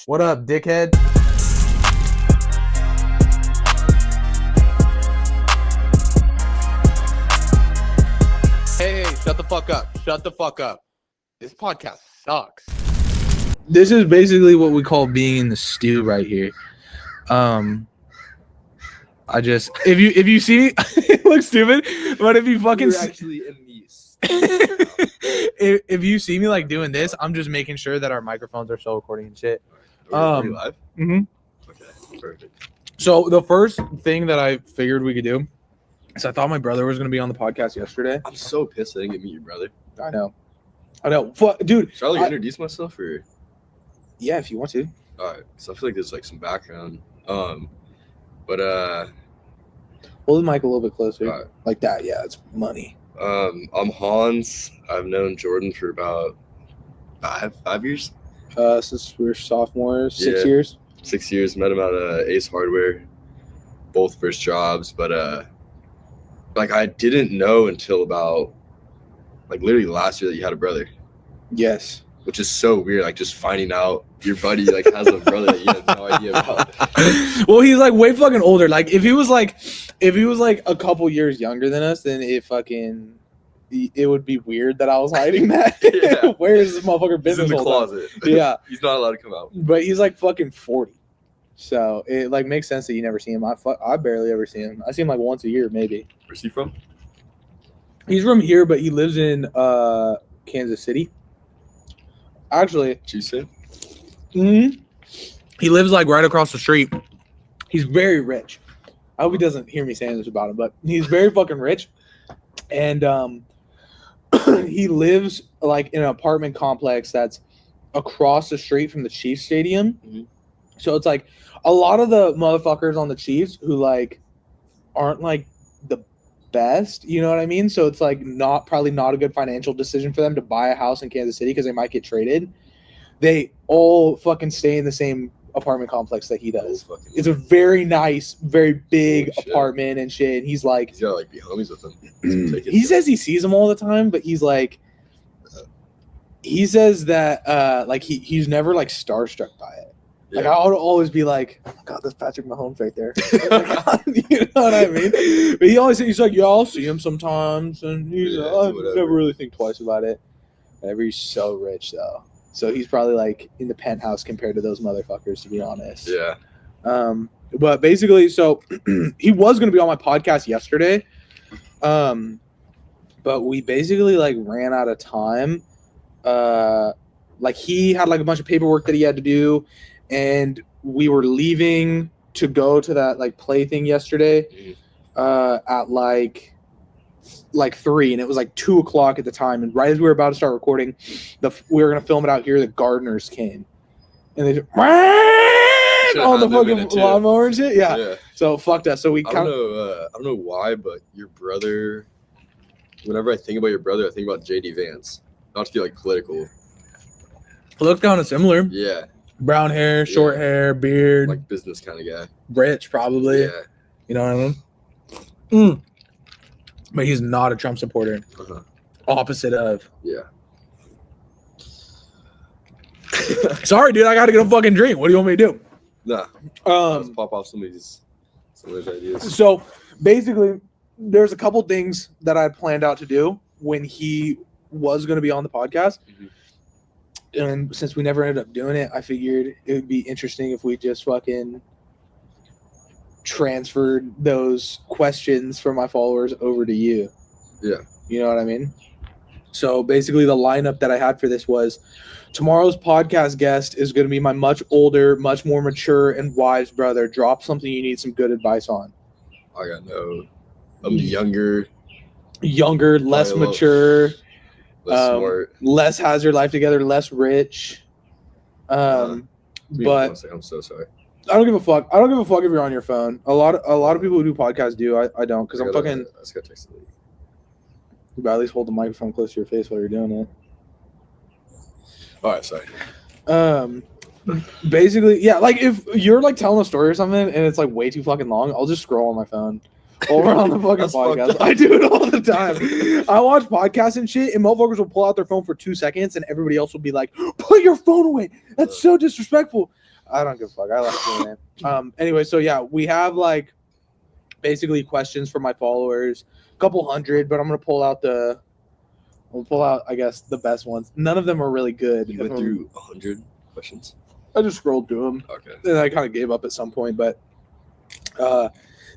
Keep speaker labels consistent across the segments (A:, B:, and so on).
A: What up, dickhead?
B: Hey, shut the fuck up. Shut the fuck up. This podcast sucks.
A: This is basically what we call being in the stew right here. I just if you see me, it looks stupid, but if you fucking
C: You're actually in these.
A: if you see me like doing this, I'm just making sure that our microphones are still recording and shit.
C: Are we live?
A: Mhm.
C: Okay, perfect.
A: So the first thing that I figured we could do is I thought my brother was gonna be on the podcast yesterday.
C: I'm so pissed I didn't get to meet your brother.
A: I know. Dude.
C: Should I like
A: I-
C: introduce myself or?
A: Yeah, if you want to.
C: All right, so I feel like there's like some background. But
A: Hold the mic a little bit closer.
C: Alright.
A: Like that. Yeah, it's money.
C: I'm Hans. I've known Jordan for about five years.
A: Since we were sophomores, 6
C: Yeah.
A: years.
C: 6 years. Met him at Ace Hardware, both first jobs. But like I didn't know until about like literally last year that you had a brother,
A: Yes.
C: which is so weird. Like just finding out your buddy like has a brother that you had no idea about.
A: Well, he's like way fucking older. Like if he was like a couple years younger than us, then it would be weird that I was hiding that.
C: Yeah.
A: Where is this motherfucker been
C: He's in
A: this
C: the
A: whole time?
C: closet.
A: Yeah,
C: He's not allowed to come out.
A: but he's like fucking 40, so it like makes sense that you never see him. I barely ever see him. I see him like once a year maybe.
C: Where's he from?
A: He's from here, but he lives in Kansas City. Actually,
C: Tuesday.
A: he lives like right across the street. He's very rich. I hope he doesn't hear me saying this about him, but he's very fucking rich. And he lives like in an apartment complex that's across the street from the Chiefs stadium.
C: Mhm.
A: So it's like a lot of the motherfuckers on the Chiefs who like aren't like the best, you know what I mean? So it's like probably not a good financial decision for them to buy a house in Kansas City because they might get traded. They all fucking stay in the same apartment complex that he does. It's a very nice, very big
C: Holy shit.
A: apartment and shit. And he's like,
C: He's gotta like be homies with him.
A: he says he sees them all the time, but he's like, he says that like he's never like starstruck by it. Like I would always be like, oh my God, that's Patrick Mahomes right there. You know what I mean? But he's like, yeah, I'll see him sometimes, and he's
C: Yeah,
A: I
C: whatever.
A: never really think twice about it. Whenever he's so rich though, so he's probably like in the penthouse compared to those motherfuckers, to be honest.
C: Yeah.
A: But basically, so he was gonna be on my podcast yesterday, but we basically like ran out of time. Like he had like a bunch of paperwork that he had to do, and we were leaving to go to that like play thing yesterday at like 3, and it was like 2:00 at the time. And right as we were about to start recording, we were gonna film it out here. The gardeners came, and they just on the
C: had them in
A: fucking
C: it, too.
A: lawnmower and shit. Yeah.
C: Yeah.
A: So fucked us. So we
C: I don't know why, but your brother. Whenever I think about your brother, I think about JD Vance. Not to be like political.
A: looked kind of similar.
C: Yeah.
A: Brown hair, short hair, beard,
C: Like business kind of guy.
A: rich probably.
C: Yeah.
A: You know what I mean? But he's not a Trump supporter.
C: Uh-huh.
A: Opposite of.
C: Yeah.
A: Sorry, dude. I got to get a fucking drink. What do you want me to do?
C: Nah. Let's pop off some of these ideas.
A: So basically, there's a couple things that I had planned out to do when he was going to be on the podcast.
C: Mhm.
A: And since we never ended up doing it, I figured it would be interesting if we just fucking transferred those questions from my followers over to you.
C: Yeah.
A: You know what I mean? So basically, the lineup that I had for this was tomorrow's podcast guest is going to be my much older, much more mature and wise brother. Drop something you need some good advice on.
C: I got no. I'm younger,
A: Less
C: Probably
A: mature,
C: less smart.
A: less has your life together, less rich. But
C: I'm so sorry.
A: I don't give a fuck. I don't give a fuck if you're on your phone. A lot of people who do podcasts do. I don't, because I'm fucking.
C: I just got texted.
A: You better at least hold the microphone close to your face while you're doing it.
C: All right, sorry.
A: Basically, yeah. Like if you're like telling a story or something and it's like way too fucking long, I'll just scroll on my phone. over on the fucking
C: That's fucked
A: podcast.
C: up.
A: I do it all the time. I watch podcasts and shit, and motherfuckers will pull out their phone for 2 seconds, and everybody else will be like, "Put your phone away. That's so disrespectful." I don't give a fuck. I like doing it. Anyway, so yeah, we have like basically questions from my followers, a couple hundred, but I'm gonna pull out I guess the best ones. None of them are really good.
C: You went through 100 questions.
A: I just scrolled through them.
C: Okay.
A: And I kind of gave up at some point, but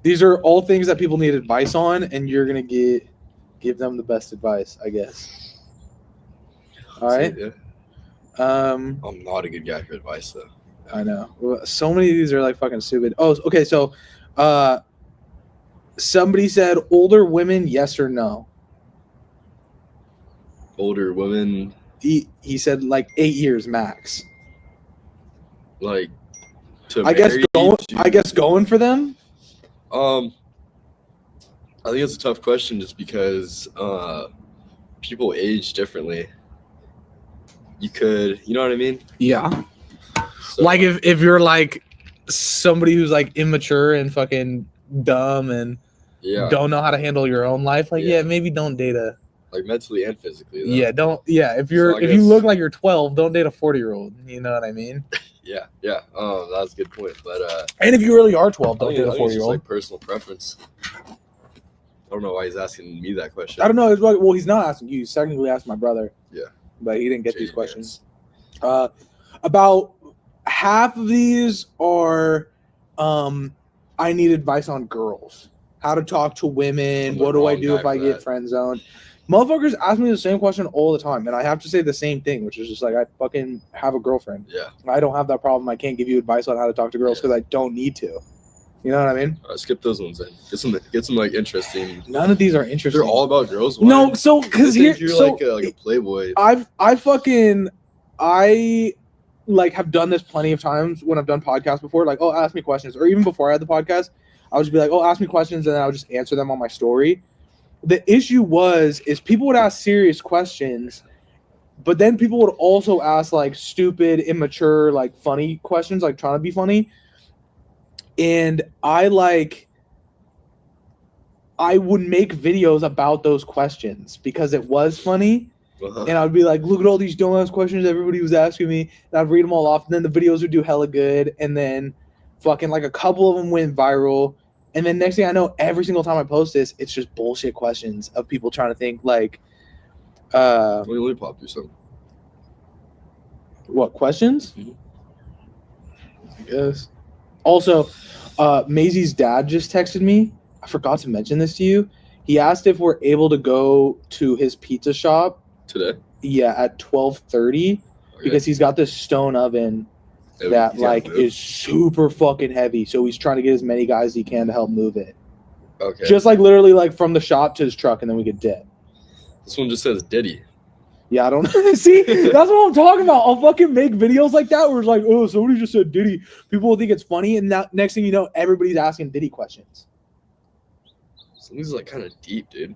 A: these are all things that people need advice on, and you're gonna give them the best advice, I guess. All right.
C: Yeah.
A: I'm
C: not a good guy for advice though.
A: I know. So many of these are like fucking stupid. Oh, okay. So, somebody said older women, yes or no?
C: Older women,
A: He said like 8 years max.
C: like, to
A: I guess
C: marry
A: going for them.
C: I think it's a tough question just because people age differently. You know what I mean?
A: Yeah.
C: So,
A: Like if you're like somebody who's like immature and fucking dumb and
C: yeah,
A: don't know how to handle your own life, like
C: Yeah.
A: maybe don't date a
C: like mentally and physically. Though.
A: if
C: So I
A: you
C: guess-
A: look like you're 12, don't date a 40-year-old. You know what I mean?
C: Yeah. That's a good point. But
A: And if you really are 12,
C: I
A: don't
C: think,
A: date a
C: I think it's just
A: 40-year-old.
C: like personal preference. I don't know why he's asking me that question.
A: I don't know. It's like, well, he's not asking you. He's technically asking my brother.
C: Yeah.
A: But he didn't get these
C: Shady
A: questions. About half of these are I need advice on girls. How to talk to women.
C: I'm the
A: What do I
C: wrong
A: do
C: guy
A: if I
C: for
A: get
C: that.
A: friend zoned? Motherfuckers ask me the same question all the time, and I have to say the same thing, which is just like I fucking have a girlfriend.
C: Yeah.
A: I don't have that problem. I can't give you advice on how to talk to girls because I don't need to. You know what I mean?
C: All right, skip those ones then. Get some like interesting.
A: None of these are interesting.
C: They're all about girls. Why?
A: no. So because
C: I
A: here,
C: think you're
A: so
C: like a playboy.
A: I like have done this plenty of times when I've done podcasts before. Like, oh, ask me questions, or even before I had the podcast, I would just be like, oh, ask me questions, and then I would just answer them on my story. The issue is people would ask serious questions, but then people would also ask like stupid, immature, like funny questions, like trying to be funny. And I would make videos about those questions because it was funny.
C: Uh-huh.
A: And I'd be like, look at all these dumbass questions everybody was asking me. And I'd read them all off. And then the videos would do hella good. And then fucking like a couple of them went viral. And then next thing I know, every single time I post this, it's just bullshit questions of people trying to think like,
C: Let me pop through some.
A: what, questions?
C: Mhm.
A: I guess. Also, Maisie's dad just texted me. I forgot to mention this to you. He asked if we're able to go to his pizza shop.
C: Today.
A: Yeah, at 12:30
C: Okay.
A: because he's got this stone oven
C: Yeah,
A: that
C: he's gotta
A: like
C: move.
A: is super fucking heavy. So he's trying to get as many guys as he can to help move it.
C: Okay.
A: Just like literally like from the shop to his truck, and then we could dip.
C: This one just says Diddy.
A: Yeah, I don't see. That's what I'm talking about. I'll fucking make videos like that where it's like, oh, somebody just said Diddy. People will think it's funny, and now next thing you know, everybody's asking Diddy questions.
C: Some of these are like kind of deep, dude.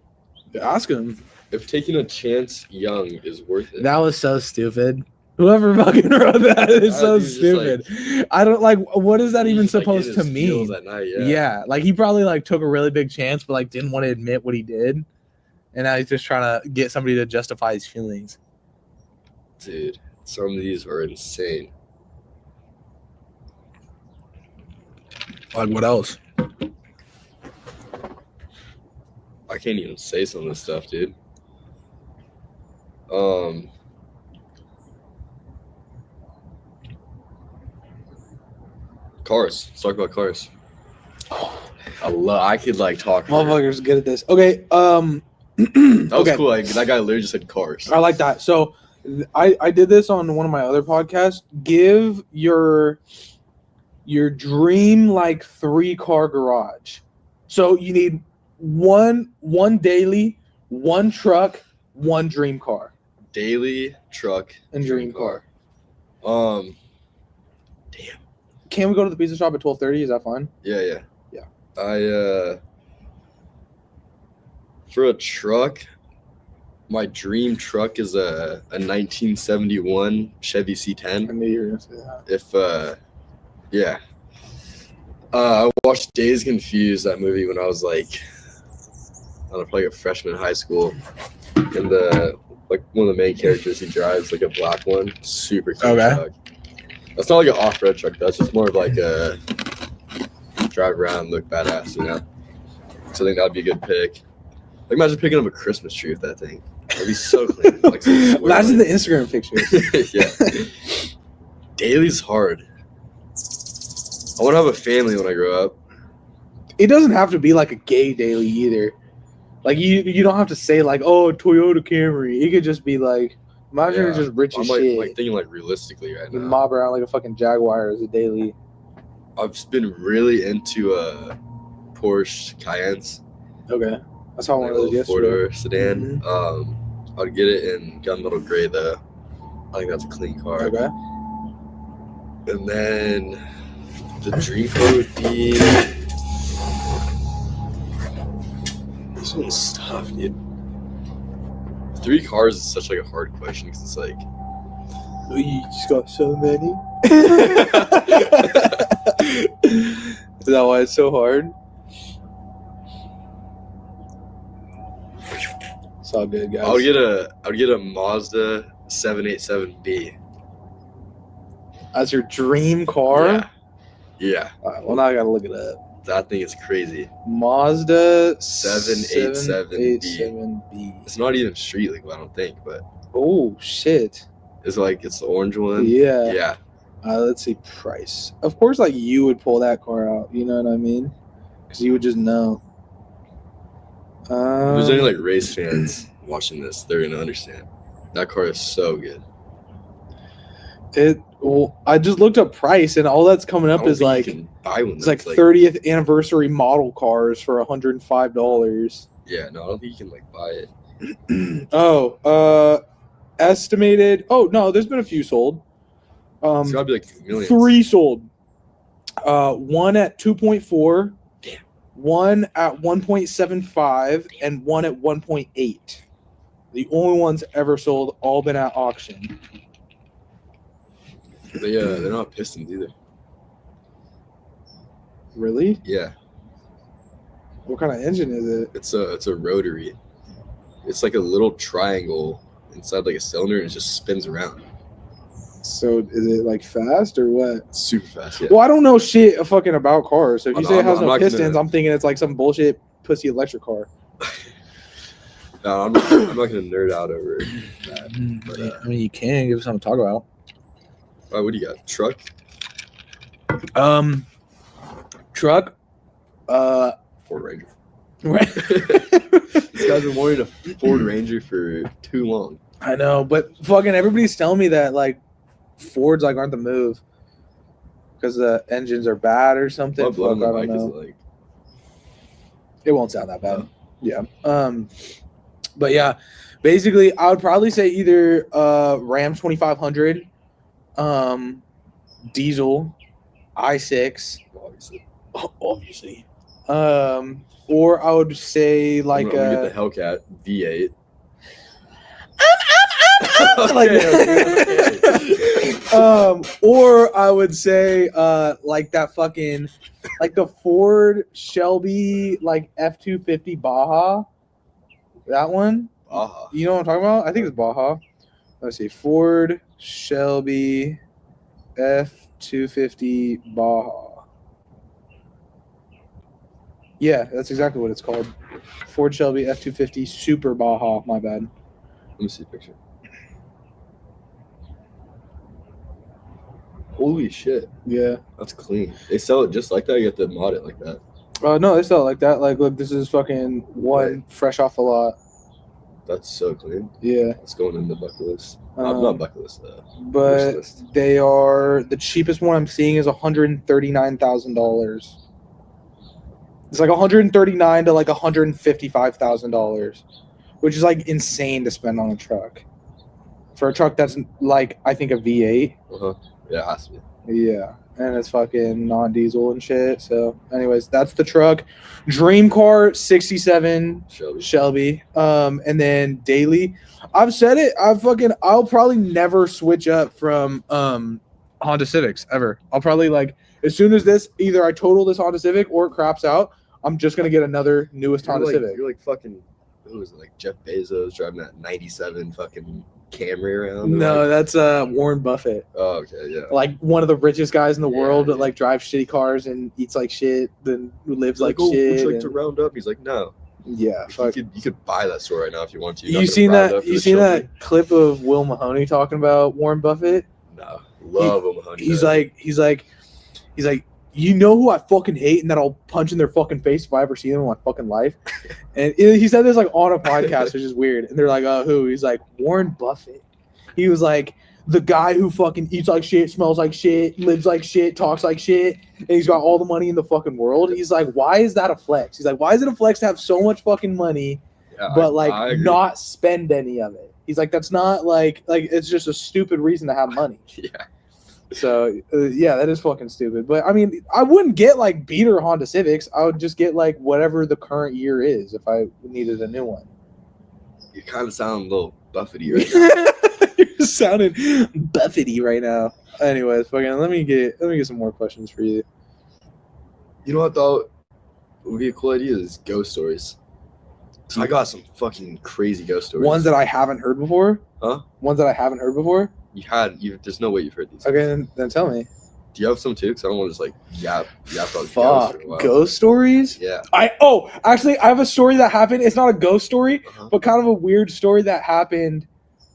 A: Ask him.
C: If taking a chance young is worth it.
A: That was so stupid. Whoever fucking wrote that is
C: That
A: so
C: dude's just
A: stupid. I don't like. What is that
C: He's
A: even
C: just, like, in
A: supposed to
C: his feels
A: mean?
C: At night,
A: Yeah, like he probably like took a really big chance, but like didn't want to admit what he did, and now he's just trying to get somebody to justify his feelings.
C: Dude, some of these are insane.
A: Like what else?
C: I can't even say some of this stuff, dude. Cars. Let's talk about cars. I could like talk.
A: Motherfuckers good at this. Okay,
C: That was
A: okay.
C: cool. Like, that guy literally just said cars.
A: I like that. So I did this on one of my other podcasts. Give your dream like 3-car garage. So you need one daily, one truck, one dream car,
C: Daily, truck,
A: and dream car.
C: Damn.
A: Can we go to the pizza shop at 12:30? Is that fine?
C: Yeah.
A: Yeah.
C: For a truck, my dream truck is a 1971 Chevy
A: I
C: C10.
A: knew you were gonna say that.
C: Yeah. I watched Days Confused, that movie, when I was like, I don't know, probably a freshman in high school. And one of the main characters, he drives like a black one, super clean
A: Okay.
C: truck. That's not like an off-road truck. That's just more of like a drive around, look badass, you know. So I think that'd be a good pick. Like imagine picking up a Christmas tree with that thing. That'd be so clean. Like,
A: Imagine the Instagram pictures.
C: Yeah. Daly's hard. I want to have a family when I grow up.
A: It doesn't have to be like a gay daily either. Like you don't have to say like, oh, Toyota Camry. It could just be like, imagine you're just rich as
C: I'm
A: shit.
C: like thinking like realistically right
A: You
C: now.
A: mob around like a fucking Jaguar as a daily.
C: I've been really into Porsche Cayennes.
A: Okay, I saw one
C: Like
A: of
C: a
A: those
C: little
A: yesterday.
C: four-door sedan. I'd get it in gunmetal gray though. I think that's a clean car.
A: Okay.
C: And then the dream car would be. This one's tough, dude. 3 cars is such like a hard question because it's like.
A: You just got so many. Is that why it's so hard? It's all good, guys.
C: I would get a Mazda 787B.
A: As your dream car?
C: Yeah.
A: All right, well, now I gotta look it up.
C: That thing is crazy.
A: Mazda
C: 787B.
A: 787B.
C: It's not even street legal, I don't think, but
A: Oh shit!
C: it's the orange one.
A: Yeah.
C: Yeah.
A: Let's see price. Of course, like you would pull that car out. You know what I mean? Because you would just know.
C: If there's any like race fans watching this, they're gonna understand. That car is so good.
A: Well, I just looked up price, and all that's coming
C: I
A: up
C: don't
A: is
C: think
A: like
C: you can buy one.
A: it's like
C: that's,
A: 30th anniversary model cars for $105.
C: Yeah, no, I don't think you can like buy it.
A: Estimated. Oh no, there's been a few sold.
C: It's gotta be like millions.
A: 3 sold. One at 2.4.
C: Damn.
A: One at 1.75 and one at 1.8. The only ones ever sold, all been at auction.
C: They're not pistons either.
A: Really?
C: Yeah,
A: What kind of engine is it?
C: it's a rotary. It's like a little triangle inside like a cylinder, and it just spins around.
A: So is it like fast or what?
C: Super fast. Yeah.
A: Well, I don't know shit fucking about cars. So if you
C: No,
A: say it has
C: I'm
A: no
C: not
A: pistons,
C: gonna-
A: I'm thinking it's like some bullshit pussy electric car.
C: No, I'm not gonna nerd out over that. But,
A: I mean, you can give us something to talk about.
C: what do you got? Truck?
A: Truck.
C: Ford Ranger.
A: Right.
C: This guy's been wanting a Ford Ranger for too long.
A: I know, but fucking everybody's telling me that like Fords like aren't the move because the engines are bad or something.
C: How
A: Fuck,
C: blown
A: I
C: the
A: don't
C: bike is
A: know.
C: like.
A: It won't sound that bad. Yeah. But yeah, basically, I would probably say either Ram 2500, diesel, i6, obviously. Or I would say like
C: I'm gonna get the Hellcat V8.
A: like
C: Okay.
A: or I would say like that fucking like the Ford Shelby like F-250 Baja. That one.
C: Baja.
A: You know what I'm talking about? I think it's Baja. Let's see. Ford Shelby F-250 Baja. Yeah, that's exactly what it's called. Ford Shelby F-250 Super Baja. My bad.
C: Let me see a picture. Holy shit.
A: Yeah.
C: That's clean. They sell it just like that. You have to mod it like that.
A: No, they sell it like that. Like, look, this is fucking one fresh off the lot.
C: That's so clean.
A: Yeah.
C: It's going in the bucket list.
A: Um,
C: Not bucket list.
A: But
C: wish list.
A: they are the cheapest one I'm seeing is $139,000. It's like $139 to like $155,000, which is like insane to spend on a truck. For a truck that's like I think a V8.
C: Yeah, it has to be.
A: Yeah, and it's fucking non-diesel and shit. So, anyways, that's the truck. Dream car 67 Shelby. And then daily. I've said it. I'll probably never switch up from Honda Civics ever. I'll probably like as soon as this either I total this Honda Civic or it craps out, I'm just gonna get another newest Honda Civic.
C: You're like fucking, who was it? Like Jeff Bezos driving that '97 fucking Camry around.
A: No,
C: like,
A: that's Warren Buffett.
C: Oh, okay, yeah.
A: Like one of the richest guys in the
C: Yeah,
A: world that
C: dude.
A: like drives shitty cars and eats like shit, then lives
C: He's
A: like
C: oh,
A: shit.
C: would you like
A: and-
C: to round up? He's like, no.
A: yeah, fuck.
C: You could buy that store right now if you want to.
A: You seen that? You seen that clip of Will Mahoney talking about Warren Buffett?
C: No, love him, honey.
A: He's like, you know who I fucking hate and that I'll punch in their fucking face if I ever see them in my fucking life. And he said this like on a podcast, which is weird. And they're like, who? He's like, Warren Buffett. He was like, the guy who fucking eats like shit, smells like shit, lives like shit, talks like shit, and he's got all the money in the fucking world. He's like, why is that a flex? He's like, why is it a flex to have so much fucking money, but
C: I agree.
A: not spend any of it? He's like, that's not like it's just a stupid reason to have money.
C: Yeah.
A: So yeah, that is fucking stupid. But I mean, I wouldn't get like beater Honda Civics. I would just get like whatever the current year is if I needed a new one.
C: You kind of sound a little Buffety right now.
A: You're sounding Buffety right now. Anyways, fucking let me get some more questions for you.
C: You know what I thought would be a cool idea is ghost stories. So I got some fucking crazy ghost stories.
A: Ones that I haven't heard before.
C: Huh?
A: Ones that I haven't heard before.
C: There's no way you've heard these.
A: Okay, then tell me.
C: Do you have some too? Because I don't want to just like yap about
A: Fuck,
C: ghosts. Wow.
A: ghost stories.
C: Yeah.
A: Actually, I have a story that happened. It's not a ghost story,
C: Uh-huh.
A: but kind of a weird story that happened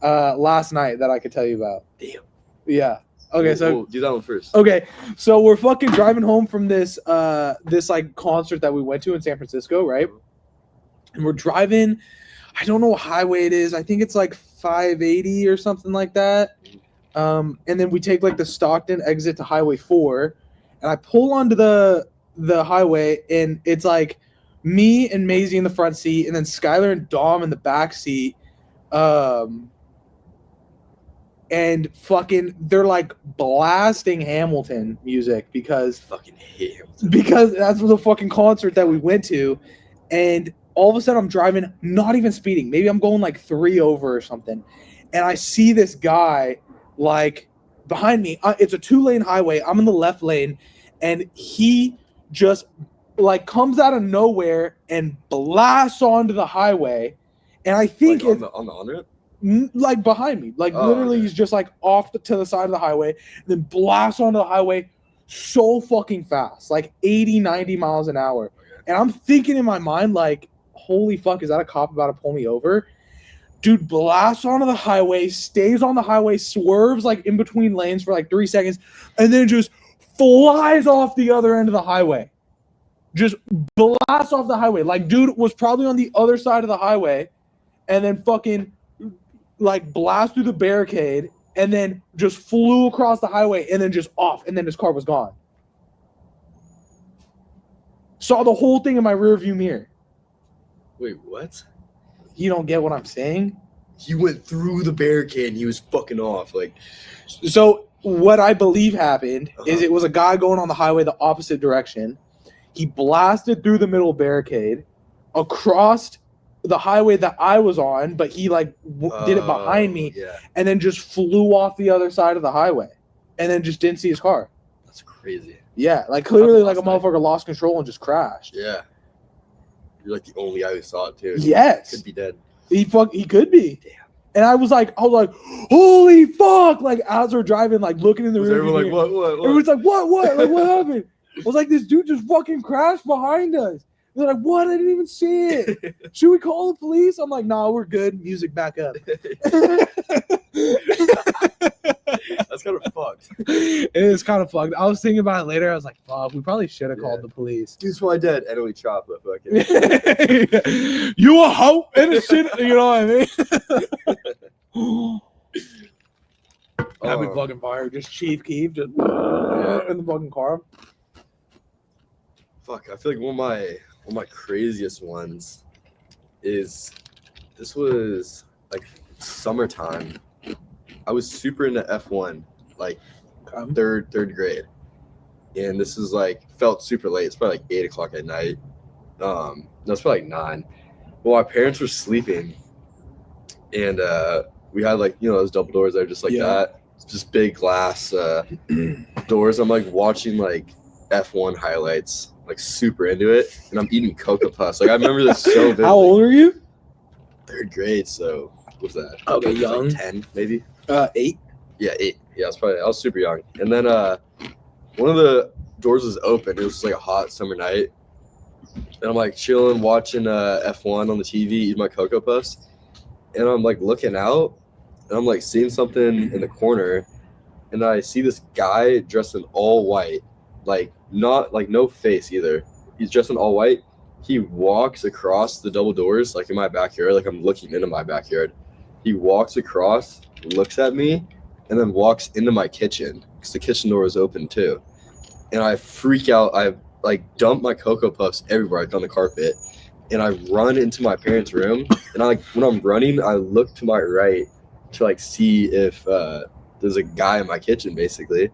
A: last night that I could tell you about.
C: Damn.
A: Yeah. Okay,
C: We'll do that one first.
A: Okay, so we're fucking driving home from this like concert that we went to in San Francisco, right? And we're driving. I don't know what highway it is. I think it's like 580 or something like that. And then we take like the Stockton exit to Highway 4, and I pull onto the highway, and it's like me and Maisie in the front seat, and then Skylar and Dom in the back seat. And fucking, they're like blasting Hamilton music because
C: Fucking hate him.
A: that's the fucking concert that we went to, and all of a sudden I'm driving, not even speeding. Maybe I'm going like 3 over or something, and I see this guy like behind me. It's a 2-lane highway. I'm in the left lane, and he just like comes out of nowhere and blasts onto the highway, and I think
C: Like on the on-ramp?
A: like behind me, like literally
C: okay.
A: he's just like off to the side of the highway, and then blasts onto the highway so fucking fast, like 80-90 miles an hour.
C: Okay.
A: And I'm thinking in my mind like, holy fuck, is that a cop about to pull me over? Dude blasts onto the highway, stays on the highway, swerves like in between lanes for like 3 seconds, and then just flies off the other end of the highway. Just blasts off the highway. Like, dude was probably on the other side of the highway, and then fucking like blast through the barricade, and then just flew across the highway, and then just off, and then his car was gone. Saw the whole thing in my rearview mirror.
C: Wait, what?
A: You don't get what I'm saying?
C: He went through the barricade and he was fucking off. Like,
A: So what I believe happened is
C: Uh-huh.
A: it was a guy going on the highway the opposite direction. He blasted through the middle barricade, across the highway that I was on, but he like did it behind me,
C: Yeah,
A: and then just flew off the other side of the highway, and then just didn't see his car.
C: that's crazy.
A: Yeah, like clearly like a
C: Last night.
A: motherfucker lost control and just crashed.
C: Yeah. You're like the only guy who saw it too.
A: Yes.
C: Could be dead.
A: He could be.
C: Damn.
A: And I was like, holy fuck! Like as we're driving, like looking in the
C: Was
A: rearview
C: everyone like,
A: mirror.
C: what?
A: Everyone's like, what? Like, what happened? I was like, this dude just fucking crashed behind us. They're like, what? I didn't even see it. Should we call the police? I'm like, nah, we're good. Music back up.
C: That's kind of fucked.
A: It is kind of fucked. I was thinking about it later. I was like, fuck, we probably should have
C: Yeah.
A: called the police.
C: Dude's why dead. And only chocolate. Fucking.
A: You a hoe and a shit, you know what I mean? That'd be fucking fire. Just Chief Keef, just in the fucking car.
C: Fuck, I feel like one of my craziest ones is this was like summertime. I was super into F1, like third grade, and this is like felt super late. It's probably like 8 o'clock at night. No, it's probably like 9. Well, our parents were sleeping, and we had like those double doors there just like
A: Yeah.
C: that. just big glass doors. I'm like watching like F1 highlights, like super into it, and I'm eating Cocoa Puffs. Like I remember this so vividly.
A: How old are you?
C: 3rd grade, so what was that?
A: Okay,
C: I was,
A: young.
C: like 10 maybe.
A: 8.
C: Yeah, 8. Yeah, I was super young. And then one of the doors was open. It was just like a hot summer night. And I'm like chilling, watching F1 on the TV, eating my Cocoa Puffs. And I'm like looking out, and I'm like seeing something in the corner. And I see this guy dressed in all white, like not like no face either. He's dressed in all white. He walks across the double doors, like in my backyard, like I'm looking into my backyard. He walks across, looks at me, and then walks into my kitchen because the kitchen door is open too. And I freak out. I like dump my Cocoa Puffs everywhere, like on the carpet, and I run into my parents' room. And I like when I'm running, I look to my right to like see if there's a guy in my kitchen, basically.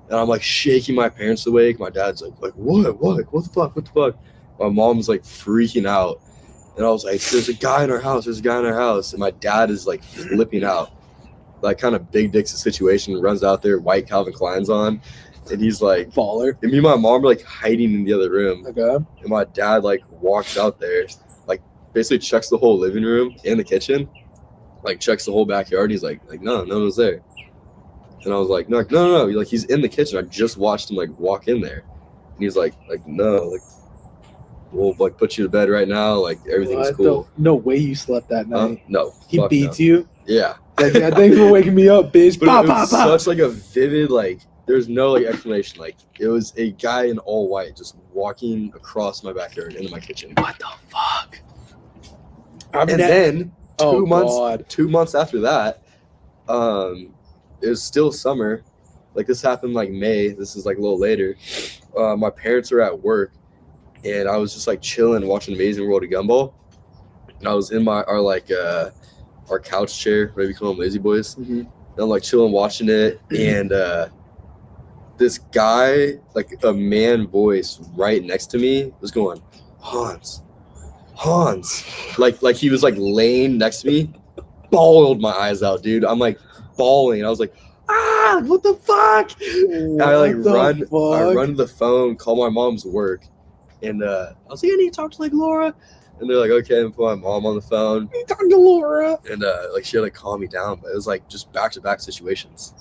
C: And I'm like shaking my parents awake. My dad's like what the fuck? My mom's like freaking out. And I was like, there's a guy in our house. And my dad is like flipping out. Like kind of big dicks the situation, runs out there, white Calvin Klein's on. And he's like,
A: Baller.
C: and me and my mom are like hiding in the other room.
A: Okay.
C: And my dad like walks out there, like basically checks the whole living room and the kitchen, like checks the whole backyard. He's like no one was there. And I was like, no. Like he's in the kitchen. I just watched him like walk in there. And he's like no, like we'll like put you to bed right now. Like everything's cool.
A: No way you slept that night.
C: No.
A: He beats you.
C: Yeah.
A: Like, yeah, thanks for waking me up, bitch.
C: But it was such like a vivid like. There's no like explanation. Like it was a guy in all white just walking across my backyard into my kitchen.
A: What the fuck?
C: Then 2 months,
A: God.
C: 2 months after that, it was still summer. Like this happened like May. This is like a little later. My parents were at work, and I was just like chilling watching Amazing World of Gumball. And I was in our couch chair, maybe call them Lazy Boys.
A: Mm-hmm.
C: And I'm like chilling watching it, and this guy, like a man voice right next to me was going, Hans. Like he was like laying next to me, bawled my eyes out, dude. I'm like bawling. I was like, what the fuck? And I like run to the phone, call my mom's work. And I was like, I need to talk to like Laura. And they're like, okay, and put my mom on the phone.
A: You talking to Laura?
C: And like she had to calm me down, but it was like just back-to-back situations.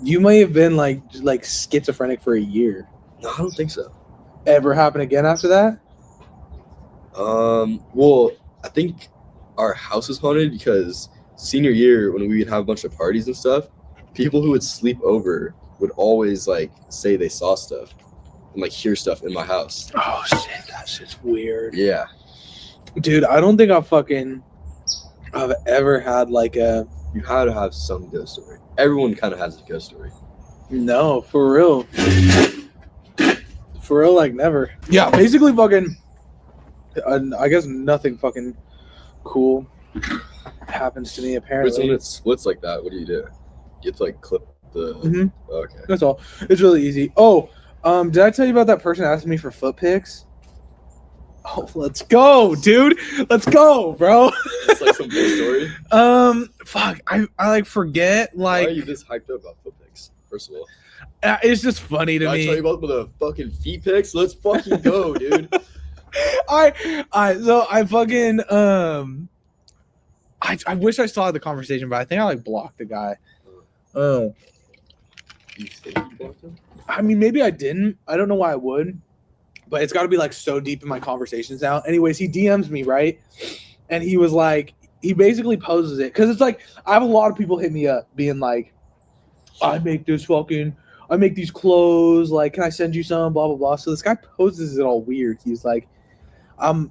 A: You may have been like schizophrenic for a year.
C: No, I don't think so.
A: Ever happen again after that?
C: Well, I think our house was haunted because senior year when we would have a bunch of parties and stuff, people who would sleep over would always like say they saw stuff and like hear stuff in my house.
A: Oh shit, that shit's weird.
C: Yeah.
A: Dude, I don't think I've ever had like a...
C: You had to have some ghost story. Everyone kind of has a ghost story.
A: No, for real. For real, like never. Yeah, basically fucking... I guess nothing fucking cool happens to me, apparently.
C: But when it splits like that, what do? You have to like clip the...
A: Mm-hmm.
C: Oh, okay.
A: That's all. It's really easy. Oh, did I tell you about that person asking me for foot pics? Oh, let's go, dude. Let's go, bro.
C: It's like some big story.
A: Fuck. I like forget. Like,
C: why are you this hyped up about foot pics? First of all,
A: it's just funny to me.
C: I tell you about the fucking feet pics. Let's fucking go, dude.
A: So I fucking I wish I still had the conversation, but I think I like blocked the guy.
C: You think you blocked him?
A: I mean, maybe I didn't. I don't know why I would. But it's got to be like so deep in my conversations now. Anyways, he DMs me, right? And he was like, he basically poses it. Because it's like, I have a lot of people hit me up being like, I make these clothes. Like, can I send you some? Blah, blah, blah. So this guy poses it all weird. He's like, I'm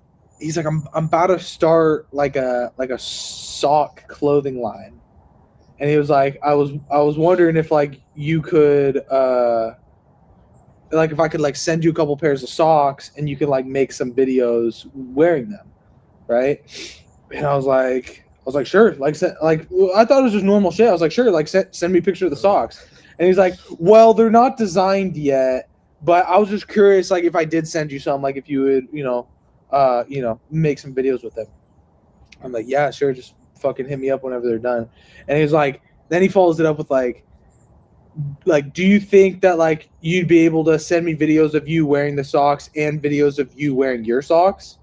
A: about to start like a sock clothing line. And he was like, I was wondering if like you could, like if I could like send you a couple pairs of socks and you can like make some videos wearing them, right? And I was like sure, I thought it was just normal shit. I was like sure, like send me a picture of the socks. And he's like, well, they're not designed yet, but I was just curious, like if I did send you some, like if you would, make some videos with them. I'm like, yeah, sure, just fucking hit me up whenever they're done. And he was like, then he follows it up with like, like, do you think that like you'd be able to send me videos of you wearing the socks and videos of you wearing your socks?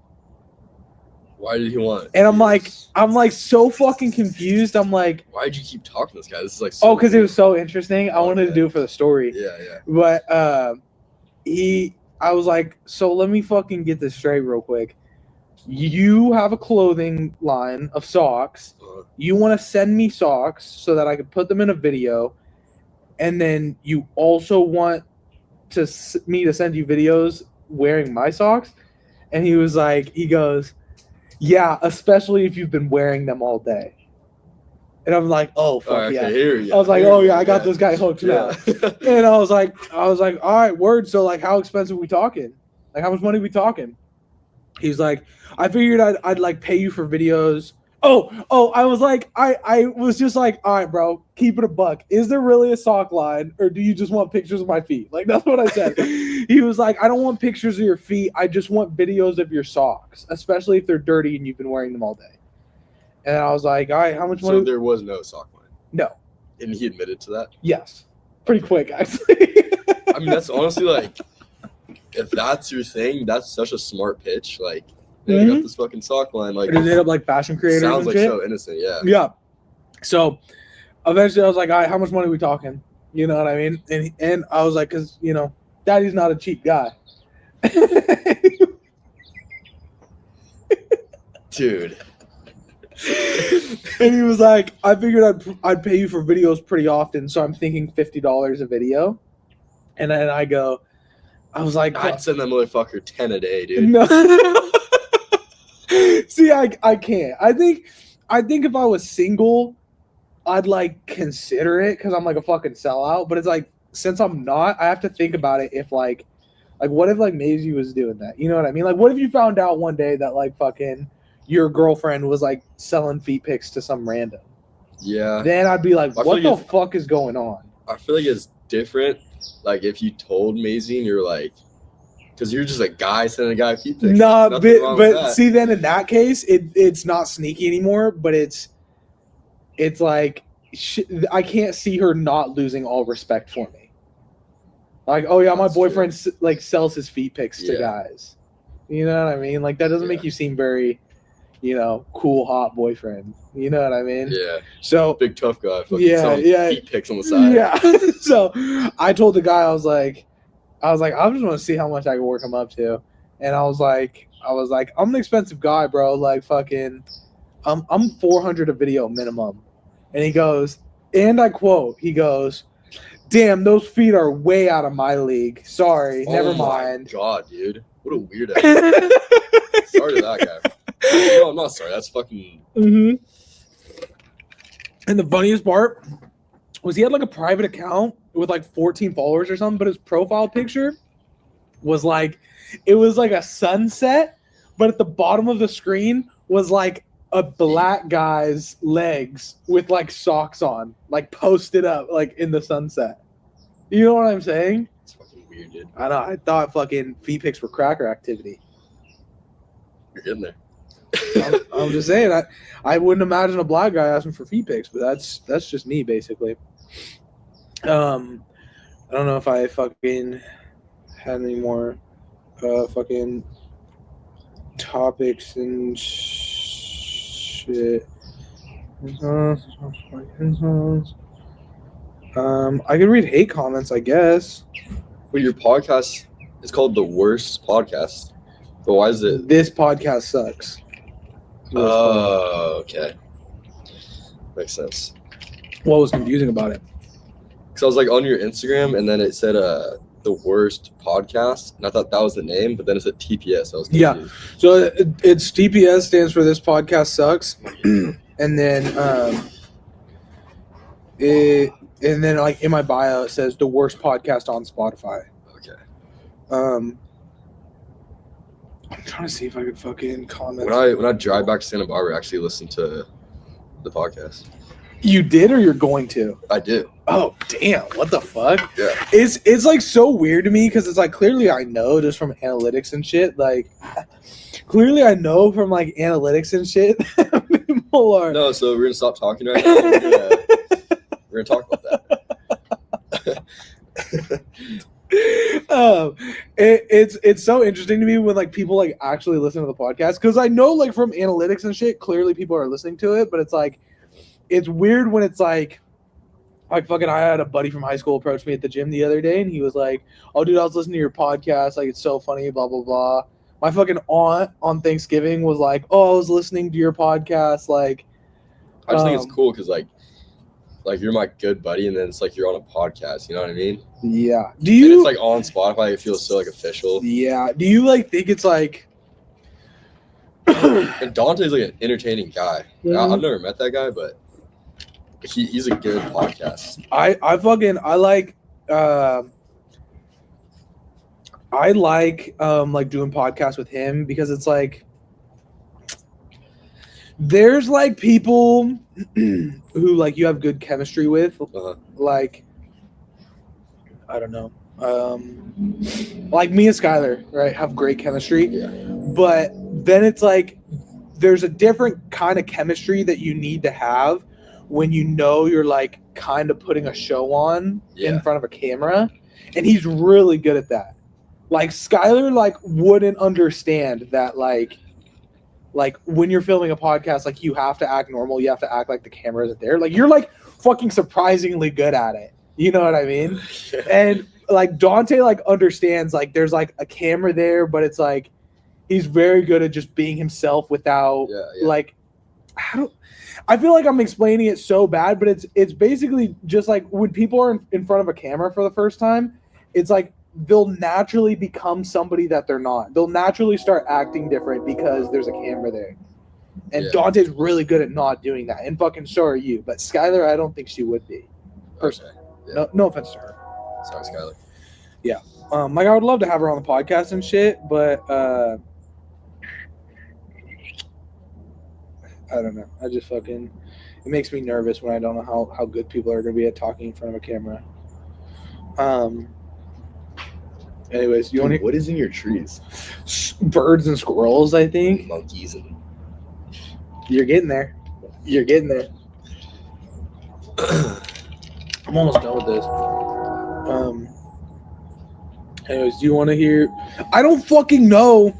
C: Why did he want?
A: And I'm like so fucking confused. I'm like,
C: why did you keep talking to this guy? This is like
A: oh, because it was so interesting. I wanted to do it for the story.
C: Yeah.
A: But I was like, so let me fucking get this straight real quick. You have a clothing line of socks. You want to send me socks so that I could put them in a video, and then you also want me to send you videos wearing my socks. And he was like, he goes, yeah, especially if you've been wearing them all day. And I'm like, oh fuck yeah. I was like, oh yeah, I got this guy hooked now. And I was like, all right, word. So like, how expensive are we talking? Like, how much money are we talking? He's like, I figured I'd like pay you for videos. Oh, I was like, I was just like, all right, bro, keep it a buck. Is there really a sock line, or do you just want pictures of my feet? Like, that's what I said. He was like, I don't want pictures of your feet. I just want videos of your socks, especially if they're dirty and you've been wearing them all day. And I was like, all right, how much money?
C: So there was no sock line?
A: No.
C: And he admitted to that?
A: Yes. Pretty quick, actually.
C: I mean, that's honestly like, if that's your thing, that's such a smart pitch. Like, you got this fucking sock line. Like,
A: it ended up like fashion creators.
C: Sounds
A: and
C: like
A: shit.
C: so innocent, yeah.
A: Yeah. So eventually I was like, all right, how much money are we talking? You know what I mean? And I was like, because, you know, Daddy's not a cheap guy.
C: Dude.
A: And he was like, I figured I'd pay you for videos pretty often, so I'm thinking $50 a video. And then I was like,
C: I'd send that motherfucker 10 a day, dude.
A: No. See, I can't. I think if I was single, I'd like consider it because I'm like a fucking sellout. But it's like, since I'm not, I have to think about it. If like what if like Maisie was doing that? You know what I mean? Like, what if you found out one day that like fucking your girlfriend was like selling feet pics to some random?
C: Yeah.
A: Then I'd be like, what the fuck is going on?
C: I feel like it's different. Like if you told Maisie and you're like, because you're just a guy sending a guy feet pics.
A: Nah, but see, then in that case, it's not sneaky anymore. But it's like I can't see her not losing all respect for me. Like, oh yeah, my boyfriend like sells his feet pics to guys. You know what I mean? Like that doesn't make you seem very, you know, cool, hot boyfriend. You know what I mean?
C: Yeah.
A: So
C: big tough guy. Fucking feet pics on the side.
A: Yeah. So I told the guy, I was like, I just want to see how much I can work him up to. And I was like, I'm an expensive guy, bro. Like fucking, I'm 400 a video minimum. And he goes, and I quote, he goes, damn, those feet are way out of my league. Sorry, never mind.
C: Oh my god, dude. What a weirdo. Sorry to that guy. No, I'm not sorry. That's fucking.
A: Mm-hmm. And the funniest part was he had like a private account with like 14 followers or something, but his profile picture was like, it was like a sunset, but at the bottom of the screen was like a black guy's legs with like socks on, like posted up like in the sunset. You know what I'm saying?
C: It's fucking weird, dude.
A: I know. I thought fucking feet pics were cracker activity.
C: You're in there.
A: I'm just saying, I wouldn't imagine a black guy asking for feet pics, but that's just me basically. I don't know if I fucking had any more fucking topics and shit. I could read hate comments, I guess.
C: Well, your podcast is called The Worst Podcast. But why is it?
A: This podcast sucks.
C: Oh, okay. Makes sense.
A: What was confusing about it?
C: Because I was like on your Instagram, and then it said The Worst Podcast, and I thought that was the name, but then it said TPS. I was confused.
A: So it's TPS stands for This Podcast Sucks, and then like in my bio it says The Worst Podcast on Spotify.
C: Okay.
A: I'm trying to see if I could fucking comment.
C: When I drive back to Santa Barbara, I actually listen to the podcast.
A: You did, or you're going to?
C: I do.
A: Oh damn! What the fuck?
C: Yeah.
A: It's like so weird to me because it's like clearly I know just from analytics and shit. Like clearly I know from like analytics and shit. People are
C: No, so we're gonna stop talking right now. We're gonna talk about that.
A: It's so interesting to me when like people like actually listen to the podcast, because I know like from analytics and shit, clearly people are listening to it, but it's like it's weird when it's like fucking I had a buddy from high school approach me at the gym the other day and he was like, "Oh dude, I was listening to your podcast, like it's so funny, blah blah blah." My fucking aunt on Thanksgiving was like, "Oh, I was listening to your podcast." Like
C: I just think it's cool because like you're my good buddy, and then it's like you're on a podcast. You know what I mean?
A: yeah.
C: And it's like on Spotify. It feels so like official.
A: Yeah. Do you like think it's like?
C: And Dante's like an entertaining guy.
A: Mhm.
C: I've never met that guy, but he's a good podcast.
A: I like doing podcasts with him because it's like there's like people who like you have good chemistry with, like I don't know, like me and Skylar, right, have great chemistry,
C: Yeah.
A: but then it's like there's a different kind of chemistry that you need to have when you know you're like kind of putting a show on in front of a camera, and he's really good at that. Like Skylar like wouldn't understand that like when you're filming a podcast, like you have to act normal, you have to act like the camera isn't there. Like you're like fucking surprisingly good at it. You know what I mean? And like Dante like understands like there's like a camera there, but it's like he's very good at just being himself without like I feel like I'm explaining it so bad, but it's basically just like when people are in front of a camera for the first time, it's like they'll naturally become somebody that they're not. They'll naturally start acting different because there's a camera there. And Dante's really good at not doing that. And fucking so are you. But Skylar, I don't think she would be. Personally. Okay. No offense to her.
C: Sorry, Skylar.
A: Yeah. Like I would love to have her on the podcast and shit, but I don't know. I just fucking it makes me nervous when I don't know how good people are gonna be at talking in front of a camera. Anyways, you want
C: what is in your trees?
A: Birds and squirrels, I think.
C: Monkeys and
A: You're getting there. You're getting there. I'm almost done with this. Anyways, do you want to hear? I don't fucking know,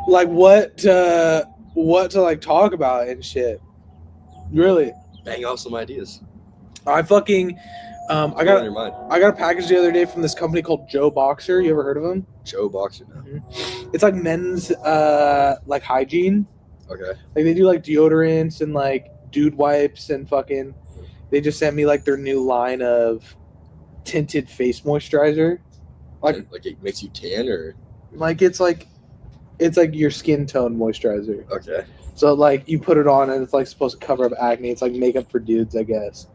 A: like what to like talk about and shit. Really,
C: bang off some ideas.
A: I fucking I got a package the other day from this company called Joe Boxer. You ever heard of them?
C: Joe Boxer, no.
A: Mm-hmm. It's like men's like hygiene.
C: Okay.
A: Like they do like deodorants and like dude wipes and fucking. They just sent me like their new line of tinted face moisturizer. Like
C: it makes you tan or
A: like it's like your skin tone moisturizer.
C: Okay.
A: So like you put it on and it's like supposed to cover up acne. It's like makeup for dudes, I guess.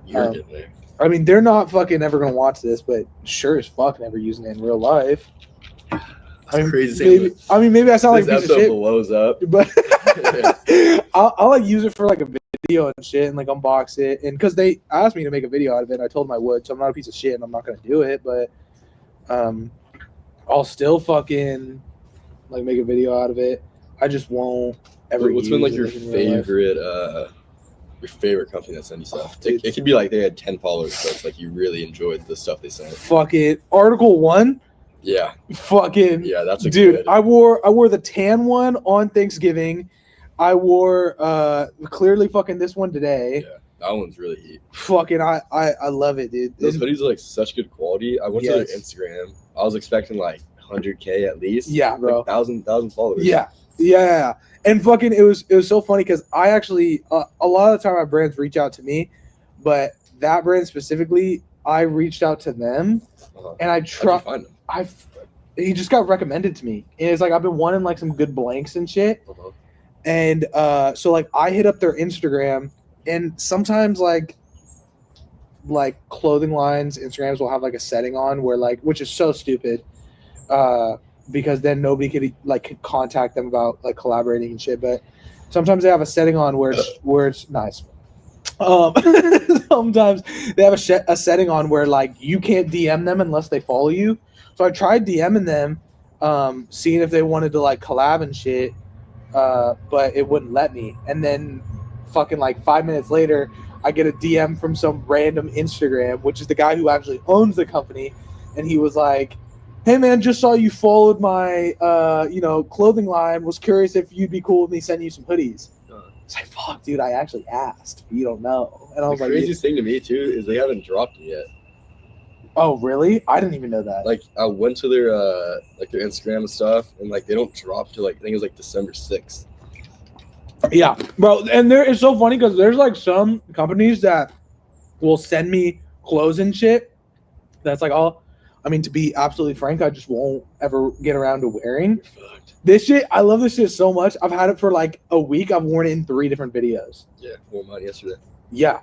C: You're getting there.
A: I mean, they're not fucking ever gonna watch this, but sure as fuck never using it in real life.
C: Crazy.
A: Maybe I sound like a piece of shit.
C: Blows up.
A: But I'll like use it for like a video and shit and like unbox it. And because they asked me to make a video out of it, I told them I would. So I'm not a piece of shit and I'm not gonna do it. But I'll still fucking like make a video out of it. I just won't ever.
C: What's been like your favorite company that sent you stuff? It could be like they had 10 followers, but it's like you really enjoyed the stuff they sent.
A: Fucking Article 1.
C: Yeah.
A: Fucking
C: yeah, that's a
A: dude.
C: good.
A: I wore the tan one on Thanksgiving. I wore clearly fucking this one today.
C: Yeah, that one's really heat.
A: Fucking I love it, dude.
C: Those hoodies are like such good quality. I went to their Instagram. I was expecting like 100K at least.
A: Yeah, bro.
C: Like 1,000 followers.
A: Yeah. And fucking it was so funny because I actually a lot of the time my brands reach out to me, but that brand specifically, I reached out to them, and I try. He just got recommended to me, and it's like I've been wanting like some good blanks and shit, and so like I hit up their Instagram, and sometimes like clothing lines Instagrams will have like a setting on where like, which is so stupid, because then nobody could contact them about like collaborating and shit. But sometimes they have a setting on where it's nice. Sometimes they have a setting on where like you can't DM them unless they follow you. So I tried DMing them, seeing if they wanted to like collab and shit, but it wouldn't let me. And then fucking like 5 minutes later, I get a DM from some random Instagram, which is the guy who actually owns the company, and he was like, "Hey man, just saw you followed my clothing line. Was curious if you'd be cool with me sending you some hoodies." It's like, fuck, dude, I actually asked. You don't know. And I was
C: The
A: like,
C: craziest thing to me too is they haven't dropped it yet.
A: oh, really? I didn't even know that.
C: Like I went to their their Instagram and stuff, and like they don't drop till like I think it was like December 6th.
A: Yeah, bro. And it's so funny because there's like some companies that will send me clothes and shit. That's like all. I mean, to be absolutely frank, I just won't ever get around to wearing. This shit, I love this shit so much. I've had it for like a week. I've worn it in 3 different videos.
C: Yeah, wore mine yesterday.
A: Yeah.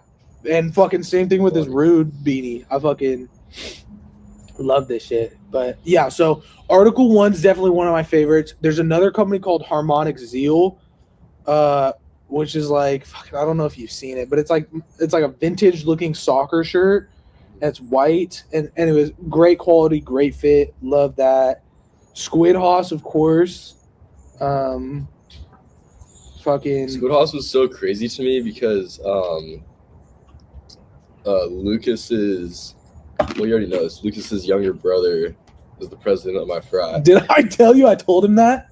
A: And fucking same thing with this Rude beanie. I fucking love this shit. But yeah, so Article 1's definitely one of my favorites. There's another company called Harmonic Zeal, which is like, fucking, I don't know if you've seen it, but it's like a vintage looking soccer shirt. And it's white, and it was great quality, great fit. Love that. Squid Hoss, of course. Fucking
C: Squid House was so crazy to me because Lucas's, well, you already know this. Lucas's younger brother is the president of my frat.
A: Did I tell you I told him that?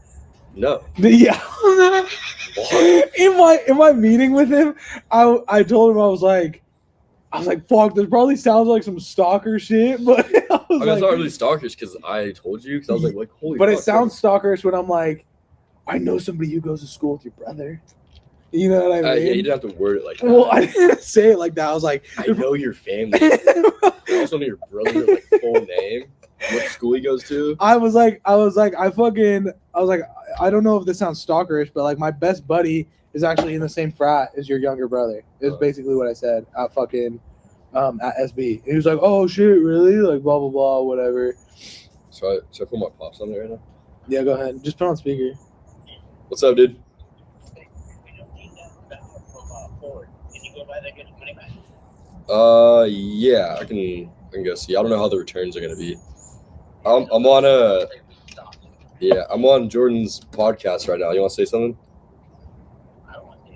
C: No.
A: Yeah. in my meeting with him, I told him I was like, fuck, this probably sounds like some stalker shit, but
C: I mean, it's not really stalkerish because I told you, because I was like holy
A: but
C: fuck,
A: it sounds stalkerish when I'm like, I know somebody who goes to school with your brother. You know what I mean?
C: Yeah, you didn't have to word it like that.
A: Well, I didn't say it like that. I was like,
C: I know your family. I also know your brother's like full name, what school he goes to.
A: I was like, I don't know if this sounds stalkerish, but like my best buddy is actually in the same frat as your younger brother. Is basically what I said at fucking at SB. And he was like, oh shit, really? Like blah blah blah, whatever.
C: Should I put my pops on there right now?
A: Yeah, go ahead. Just put on speaker.
C: What's up, dude? Yeah, I can go see. I don't know how the returns are gonna be. I'm on Jordan's podcast right now. You want to say something?
D: I don't want to.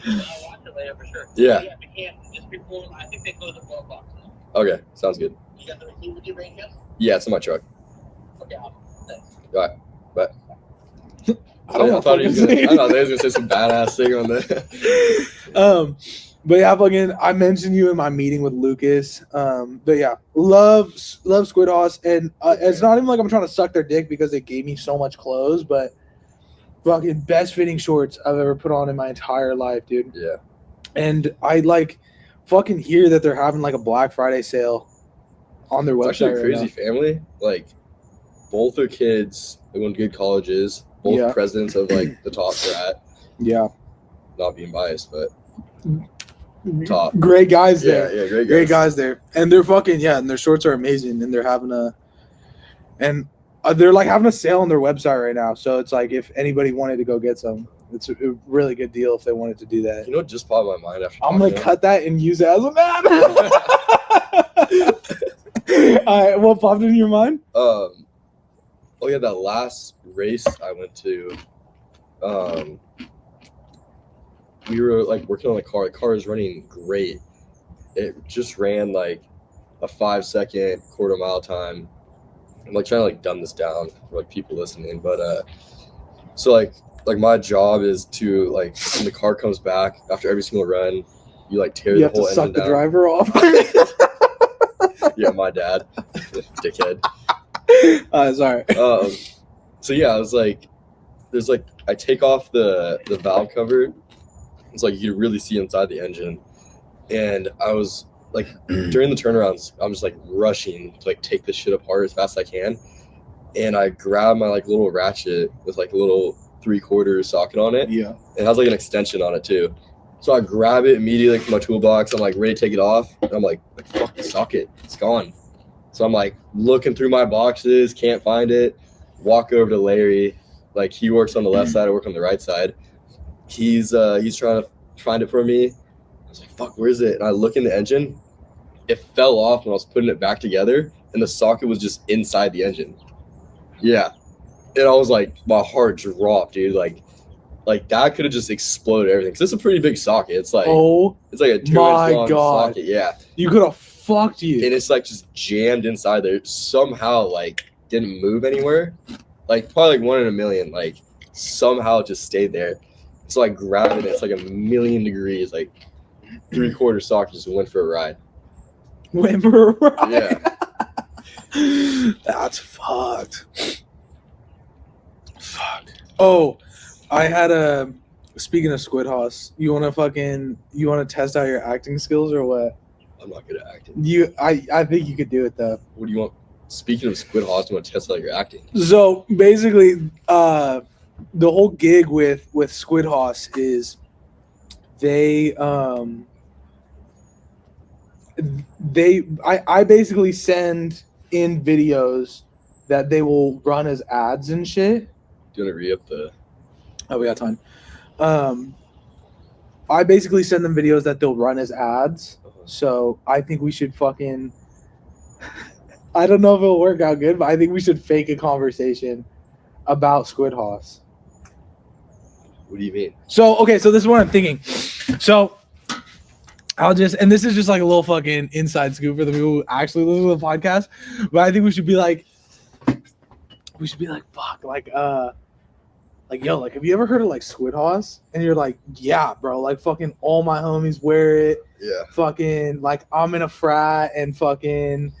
D: I'll watch it later for sure.
C: Yeah.
D: Yeah, we can't just before. I think they close at 4 o'clock.
C: Okay, sounds good.
D: You got the receipt with you, right? Yes.
C: Yeah, it's in my truck.
D: Okay, awesome. Thanks.
C: All right, bye.
A: I don't know.
C: I thought he was gonna say some badass thing on there.
A: But yeah, fucking, I mentioned you in my meeting with Lucas. But yeah, love Squid Hoss, and it's not even like I'm trying to suck their dick because they gave me so much clothes, but fucking best fitting shorts I've ever put on in my entire life, dude.
C: Yeah.
A: And I like fucking hear that they're having like a Black Friday sale on their website.
C: It's actually a
A: right
C: crazy
A: now.
C: family. Like both their kids, they went to good colleges. Both presidents of like the top frat.
A: Yeah.
C: Not being biased, but top.
A: Great guys there.
C: Yeah,
A: great guys there. And they're fucking, and their shorts are amazing. And they're having they're like having a sale on their website right now. So it's like if anybody wanted to go get some, it's a really good deal if they wanted to do that.
C: You know what just popped in my mind after
A: I'm going to cut that and use it as an ad. All right, what popped in your mind?
C: Oh yeah, that last race I went to, we were like working on the car. The car is running great. It just ran like a 5-second quarter mile time. I'm like trying to like dumb this down for like people listening, but so like my job is to like when the car comes back after every single run, you like tear the whole engine down.
A: You have to suck the driver off.
C: Yeah, my dad, dickhead.
A: Sorry.
C: So yeah, I was like, there's like I take off the valve cover. It's like you can really see inside the engine, and I was like during the turnarounds, I'm just like rushing to like take this shit apart as fast as I can, and I grab my like little ratchet with like a little 3/4 socket on it.
A: Yeah.
C: It has like an extension on it too. So I grab it immediately from my toolbox. I'm like ready to take it off. And I'm like fuck the socket, it's gone. So I'm like looking through my boxes, can't find it. Walk over to Larry, like he works on the left side, I work on the right side. He's trying to find it for me. I was like, fuck, where is it? And I look in the engine. It fell off when I was putting it back together, and the socket was just inside the engine. Yeah. And I was like, my heart dropped, dude. Like, like that could have just exploded everything. Cause it's a pretty big socket. It's like
A: Oh
C: it's like a 2
A: my
C: inch long
A: God.
C: socket. Yeah,
A: you could have fucked you.
C: and it's like just jammed inside there. Somehow like didn't move anywhere. Like probably like 1 in a million. Like somehow it just stayed there. It's like gravity. It's like 1,000,000 degrees. Like 3/4 socket just went for a ride.
A: Went for a ride.
C: Yeah.
A: That's fucked. Fuck. Oh, I had a. Speaking of Squid Hoss, you want to test out your acting skills or what?
C: I'm not good at acting.
A: I think you could do it though.
C: What do you want? Speaking of Squid Hoss, you want to test out your acting?
A: So basically, the whole gig with Squid Hoss is I basically send in videos that they will run as ads and shit.
C: Do you want to re-up the?
A: Oh, we got time. I basically send them videos that they'll run as ads. So I think we should fucking. I don't know if it'll work out good, but I think we should fake a conversation about Squid Hoss.
C: What do you mean?
A: So okay, so this is what I'm thinking. So I'll just, and this is just like a little fucking inside scoop for the people who actually listen to the podcast, but I think we should be like, fuck, like yo, like, have you ever heard of like Squid Hoss? And you're like, yeah, bro, like fucking all my homies wear it.
C: Yeah.
A: Fucking like I'm in a frat and fucking,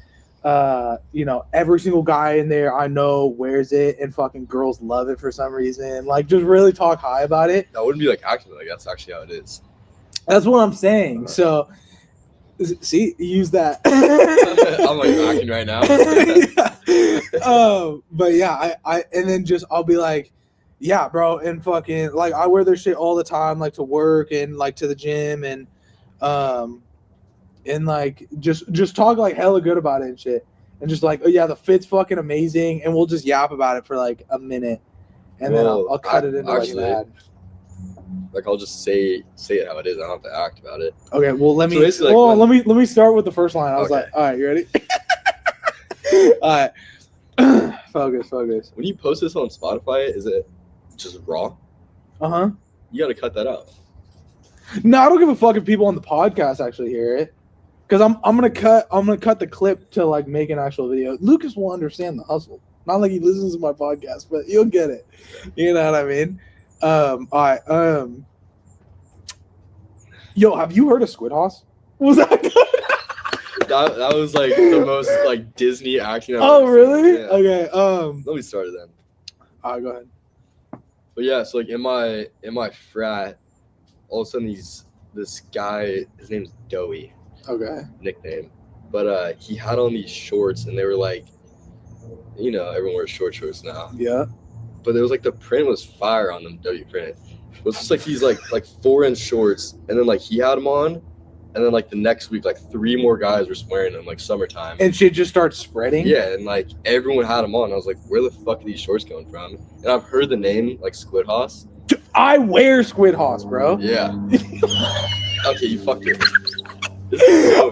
A: every single guy in there I know wears it and fucking girls love it for some reason. Like just really talk high about it.
C: That wouldn't be like acting. Like that's actually how it is.
A: That's what I'm saying. So, see, use that.
C: I'm like acting right now.
A: Yeah. But yeah, I and then just I'll be like, yeah, bro, and fucking like I wear their shit all the time, like to work and like to the gym and like just talk like hella good about it and shit, and just like, oh yeah, the fit's fucking amazing, and we'll just yap about it for like a minute, and then I'll cut it into
C: actually,
A: like an ad.
C: Like I'll just say it how it is. I don't have to act about it.
A: Okay, well let me
C: So like
A: let me start with the first line. I was
C: Okay.
A: like, all right, you ready? All right, focus.
C: When you post this on Spotify, is it just raw?
A: Uh-huh.
C: You got to cut that out.
A: No, I don't give a fuck if people on the podcast actually hear it, because I'm gonna cut the clip to like make an actual video. Lucas will understand the hustle. Not like he listens to my podcast, but you'll get it. You know what I mean? All right. Yo, have you heard of Squid Hoss? Was that good?
C: That was like the most like Disney acting. I've
A: Oh,
C: ever seen.
A: really?
C: Yeah.
A: Okay.
C: Let me start it then.
A: All right, go ahead.
C: But yeah, so like in my frat, all of a sudden this guy, his name's Doey,
A: Okay.
C: nickname, but he had on these shorts and they were like, everyone wears short shorts now,
A: Yeah.
C: but there was like the print was fire on them W print. It was just like these like 4-inch shorts, and then like he had them on, and then like the next week like 3 more guys were wearing them like summertime.
A: And shit just starts spreading.
C: Yeah, and like everyone had them on. I was like, where the fuck are these shorts coming from? And I've heard the name like Squid Hoss.
A: I wear Squid Hoss, bro.
C: Yeah. Okay, you fucked it.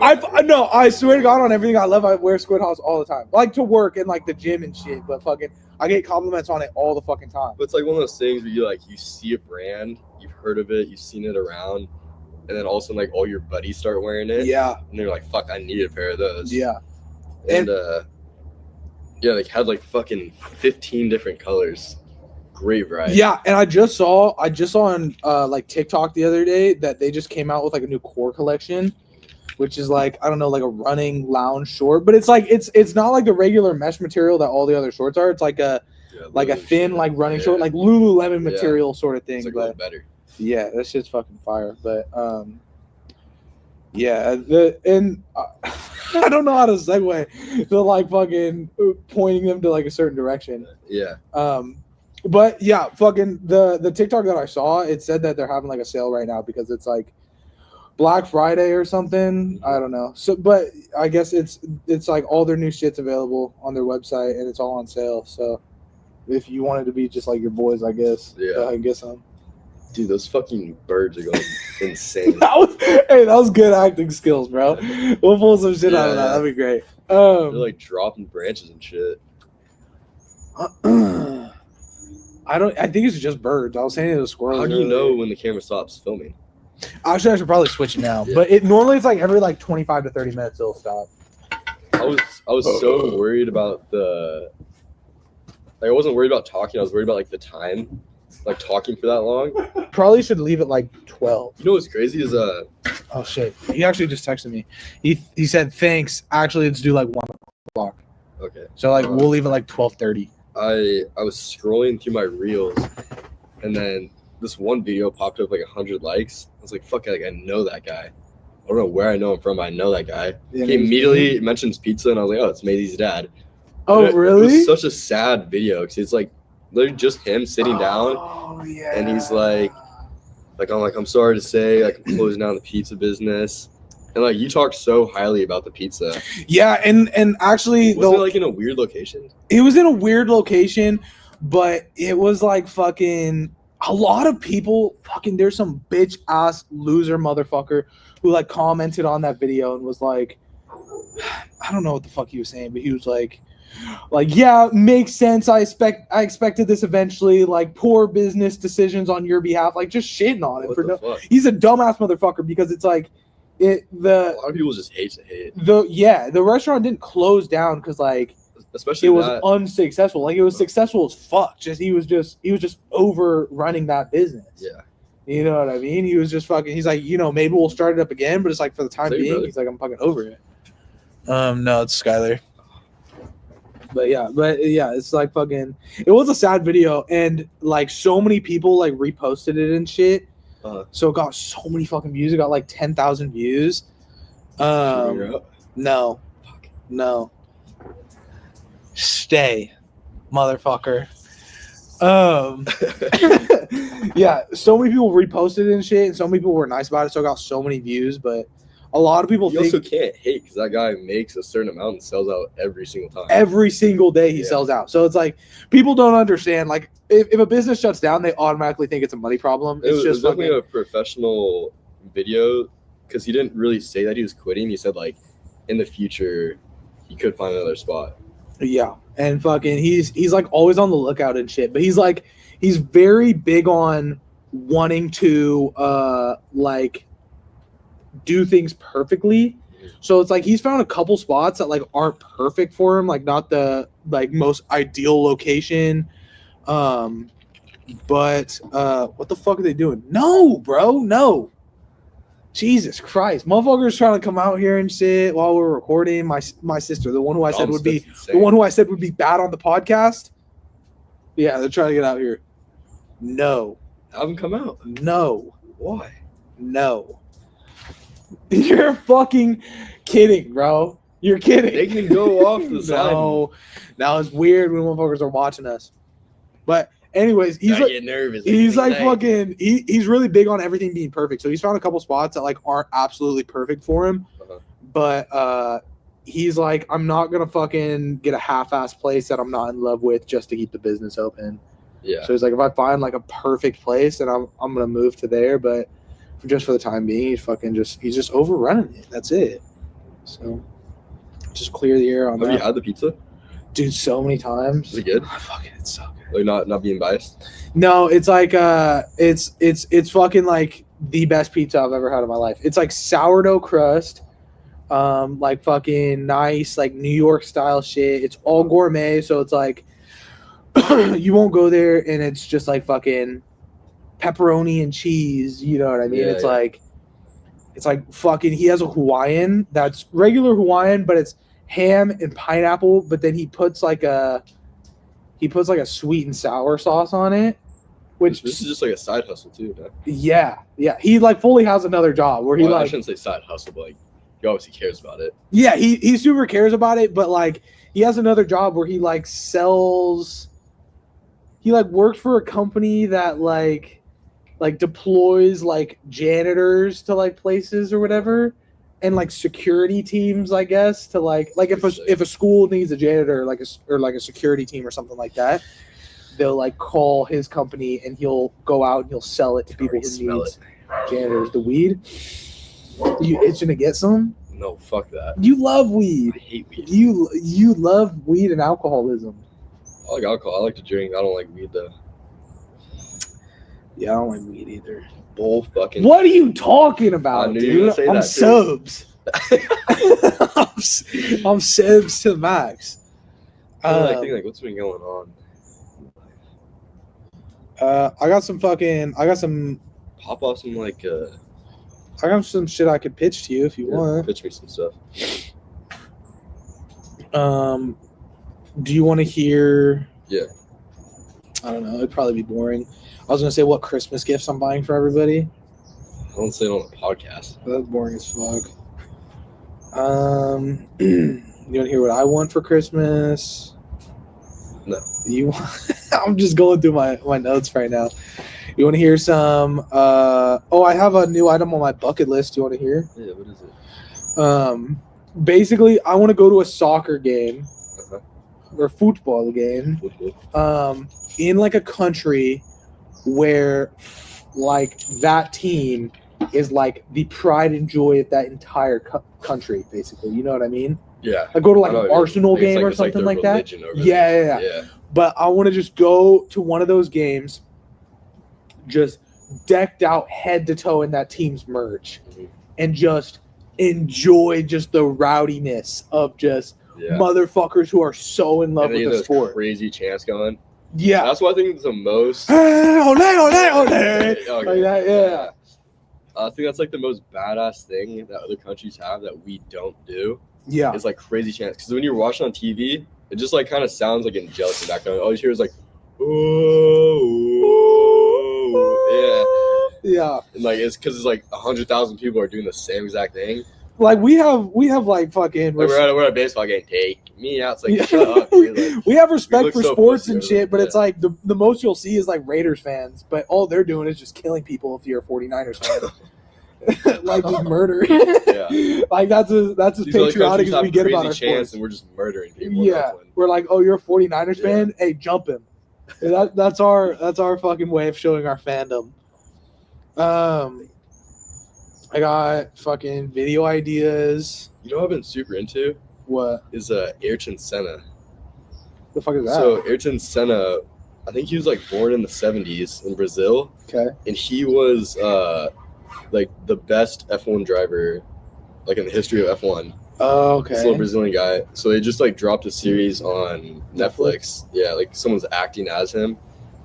A: I swear to God on everything I love, I wear Squid Hoss all the time. Like to work and like the gym and shit, but fucking I get compliments on it all the fucking time.
C: But it's like one of those things where you see a brand, you've heard of it, you've seen it around, and then all of a sudden like all your buddies start wearing it.
A: Yeah.
C: And they're like, fuck, I need a pair of those.
A: Yeah.
C: And yeah, like had like fucking 15 different colors. Great variety.
A: Yeah, and I just saw on like TikTok the other day that they just came out with like a new core collection, which is like, I don't know, like a running lounge short, but it's like it's not like the regular mesh material that all the other shorts are. It's like a thin like running short, like Lululemon material sort of thing.
C: It's like
A: but
C: better.
A: yeah, that shit's fucking fire. But yeah, I don't know how to segue to like fucking pointing them to like a certain direction.
C: Yeah.
A: But yeah, fucking the TikTok that I saw, it said that they're having like a sale right now because it's like Black Friday or something. I don't know. So, but I guess it's like all their new shit's available on their website and it's all on sale. So if you wanted to be just like your boys, I guess.
C: Yeah.
A: I guess so.
C: Dude, those fucking birds are going insane.
A: That was good acting skills, bro. We'll pull some shit out of that.
C: Yeah.
A: That'd be great.
C: They're like dropping branches and shit.
A: I think it's just birds. I was saying it was squirrels.
C: How do you know
A: earlier.
C: when the camera stops filming?
A: Actually, I should probably switch now.
C: Yeah.
A: But it normally it's like every like 25 to 30 minutes it'll stop.
C: I was so worried about I wasn't worried about talking. I was worried about like the time, like talking for that long.
A: Probably should leave it like 12.
C: You know what's crazy is
A: Oh shit! He actually just texted me. He said thanks. Actually, it's due like 1 o'clock.
C: okay.
A: So like we'll leave it like 12:30.
C: I was scrolling through my reels, and then this one video popped up like 100 likes. I was like, fuck, like I know that guy. I don't know where I know him from. But I know that guy.
A: Yeah,
C: He immediately mentions pizza, and I was like, oh, it's Maisie's dad.
A: Oh
C: And it
A: really?
C: was such a sad video because it's like literally just him sitting down,
A: Oh yeah.
C: and he's like, I'm sorry to say, like I'm closing down the pizza business, and like you talked so highly about the pizza.
A: Yeah, and actually,
C: Was it like in a weird location?
A: it was in a weird location, but it was like fucking a lot of people. Fucking, there's some bitch ass loser motherfucker who like commented on that video and was like, I don't know what the fuck he was saying, but he was like yeah, makes sense. I expected this eventually. Like poor business decisions on your behalf. Like just shitting on him
C: What
A: for
C: the
A: no.
C: fuck?
A: He's a dumbass motherfucker because it's like
C: A lot of people just hate to hate,
A: the restaurant didn't close down because like
C: especially
A: it was
C: that.
A: unsuccessful. Like it was successful as fuck. He was just overrunning that business.
C: Yeah.
A: You know what I mean? He was just fucking. He's like, maybe we'll start it up again, but it's like for the time
C: Is that your
A: being,
C: brother?
A: he's like, I'm fucking over it. No, it's Skylar. But yeah, it's like fucking. It was a sad video, and like so many people like reposted it and shit. So it got so many fucking views. It got like 10,000 views. No, no. Stay, motherfucker. Yeah, so many people reposted it and shit, and so many people were nice about it, so it got so many views. But a lot of people
C: You
A: think
C: also can't hate because that guy makes a certain amount and sells out every single time.
A: every single day he
C: Yeah.
A: sells out. So it's like people don't understand. Like if a business shuts down, they automatically think it's a money problem.
C: It
A: It's
C: was
A: just
C: definitely
A: fucking,
C: a professional video because he didn't really say that he was quitting. He said like in the future he could find another spot.
A: yeah. And fucking he's like always on the lookout and shit. But he's very big on wanting to like do things perfectly. So it's like he's found a couple spots that like aren't perfect for him, like not the like most ideal location. But what the fuck are they doing? No, bro, no. Jesus Christ, motherfuckers trying to come out here and shit while we're recording. My sister, the one who I said would be bad on the podcast. Yeah, they're trying to get out here. No,
C: Have him come out.
A: no,
C: Why?
A: no. You're fucking kidding, bro. You're kidding.
C: They can go off the side.
A: No, now it's weird when motherfuckers are watching us. But anyways, he's
C: I
A: like,
C: get nervous.
A: he's like fucking. He's really big on everything being perfect. So he's found a couple spots that like aren't absolutely perfect for him.
C: Uh-huh.
A: But he's like, I'm not gonna fucking get a half-ass place that I'm not in love with just to keep the business open.
C: Yeah.
A: So he's like, if I find like a perfect place, then I'm gonna move to there. But just for the time being, he's just overrunning it. That's it. So just clear the air on
C: Have you
A: that,
C: had the pizza?
A: dude. So many times.
C: Is it good?
A: Oh, fucking, it's so good.
C: Like not being biased.
A: No, it's like it's fucking like the best pizza I've ever had in my life. It's like sourdough crust, like fucking nice, like New York style shit. It's all gourmet, so it's like you won't go there and it's just like fucking pepperoni and cheese. You know what I mean?
C: Yeah,
A: It's
C: yeah.
A: like fucking. He has a Hawaiian that's regular Hawaiian, but it's ham and pineapple. But then he puts like a sweet and sour sauce on it, which
C: This is just like a side hustle too. No?
A: yeah. He like fully has another job where he
C: Well, I
A: like
C: shouldn't say side hustle, but like he obviously cares about it.
A: yeah he super cares about it, but like he has another job where he like sells. He like works for a company that like deploys like janitors to like places or whatever, and like security teams, I guess, to like if a school needs a janitor like a security team or something like that, they'll like call his company and he'll go out and he'll sell it to people who
C: Smell
A: need janitors. The weed, you itching to get some?
C: No, fuck that.
A: You love
C: I
A: weed.
C: hate weed.
A: You love weed and alcoholism.
C: I like alcohol. I like to drink. I don't like weed though.
A: Yeah, I don't like weed either.
C: Bull fucking.
A: What are you talking about,
C: I knew you were
A: dude?
C: gonna
A: I'm
C: say that,
A: subs. I'm subs to the max.
C: I think like what's been going on?
A: I got some
C: Pop off some like
A: I got some shit I could pitch to you if you want.
C: pitch me some stuff.
A: Do you want to hear?
C: Yeah.
A: I don't know. It'd probably be boring. I was gonna say what Christmas gifts I'm buying for everybody.
C: I don't say it on the podcast.
A: But that's boring as fuck. You want to hear what I want for Christmas?
C: No.
A: You want? I'm just going through my notes right now. You want to hear some? I have a new item on my bucket list. You want to hear?
C: Yeah. What is it?
A: Basically, I want to go to a soccer game
C: Uh-huh.
A: or football game.
C: Football.
A: In like a country where like that team is like the pride and joy of that entire country, basically. You know what I mean?
C: Yeah.
A: I go to like
C: I know
A: an
C: what you mean.
A: Arsenal
C: Like, it's
A: game or
C: it's like
A: something
C: their
A: like that.
C: religion over
A: Yeah,
C: there.
A: yeah, yeah.
C: Yeah.
A: But I want to just go to one of those games, just decked out head to toe in that team's merch,
C: Mhm.
A: and just enjoy just the rowdiness of just
C: Yeah.
A: motherfuckers who are so in love
C: And then
A: with the
C: those
A: sport.
C: crazy chants going.
A: Yeah.
C: That's what I think is the most.
A: Hey, ole, ole, ole.
C: Okay.
A: Like that, yeah.
C: I think that's like the most badass thing that other countries have that we don't do.
A: Yeah.
C: Is like crazy chants. Because when you're watching on TV, it just like kind of sounds like angelic in the background. All you hear is like, oh, yeah.
A: Yeah.
C: And like it's because it's like 100,000 people are doing the same exact thing.
A: Like we have like fucking
C: Like we're at a baseball game. Take me out. It's like shut up. Dude. Like,
A: we have respect
C: look
A: for
C: so
A: sports
C: pussy
A: and
C: over
A: shit,
C: there,
A: but it's
C: yeah.
A: like the most you'll see is like Raiders fans, but all they're doing is just killing people if you're a 49ers fan. Like just murder.
C: Yeah.
A: Like that's as
C: These other
A: patriotic
C: countries
A: as
C: have
A: we get about
C: crazy
A: our
C: chants,
A: sports.
C: and we're just murdering people. in
A: Yeah.
C: Oakland.
A: We're like, oh, you're a 49ers
C: Yeah.
A: fan? Hey, jump him. That's our fucking way of showing our fandom. I got fucking video ideas.
C: You know what I've been super into
A: What
C: is Ayrton Senna.
A: the fuck is that?
C: So Ayrton Senna, I think he was like born in the 70s in Brazil,
A: Okay.
C: and he was like the best F1 driver like in the history of F1.
A: Oh,
C: This
A: okay.
C: little Brazilian guy. So they just like dropped a series on Netflix. Yeah, like someone's acting as him.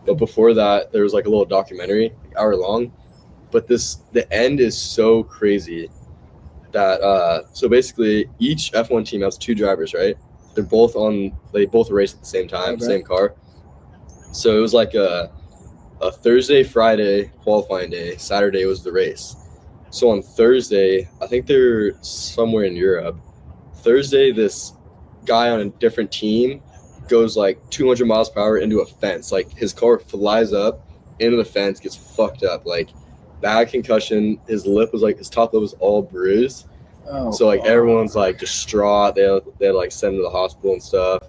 C: But before that, there was like a little documentary, like hour long. But the end is so crazy that so basically each F1 team has two drivers, right? They both race at the same time,
A: Okay.
C: same car. So it was like a Thursday, Friday qualifying day. Saturday was the race. So on Thursday, I think they're somewhere in Europe. Thursday, this guy on a different team goes like 200 miles per hour into a fence. Like his car flies up into the fence, gets fucked up. Like bad concussion. His top lip was all bruised.
A: Oh,
C: So like
A: fuck.
C: everyone's like distraught. They like send him to the hospital and stuff.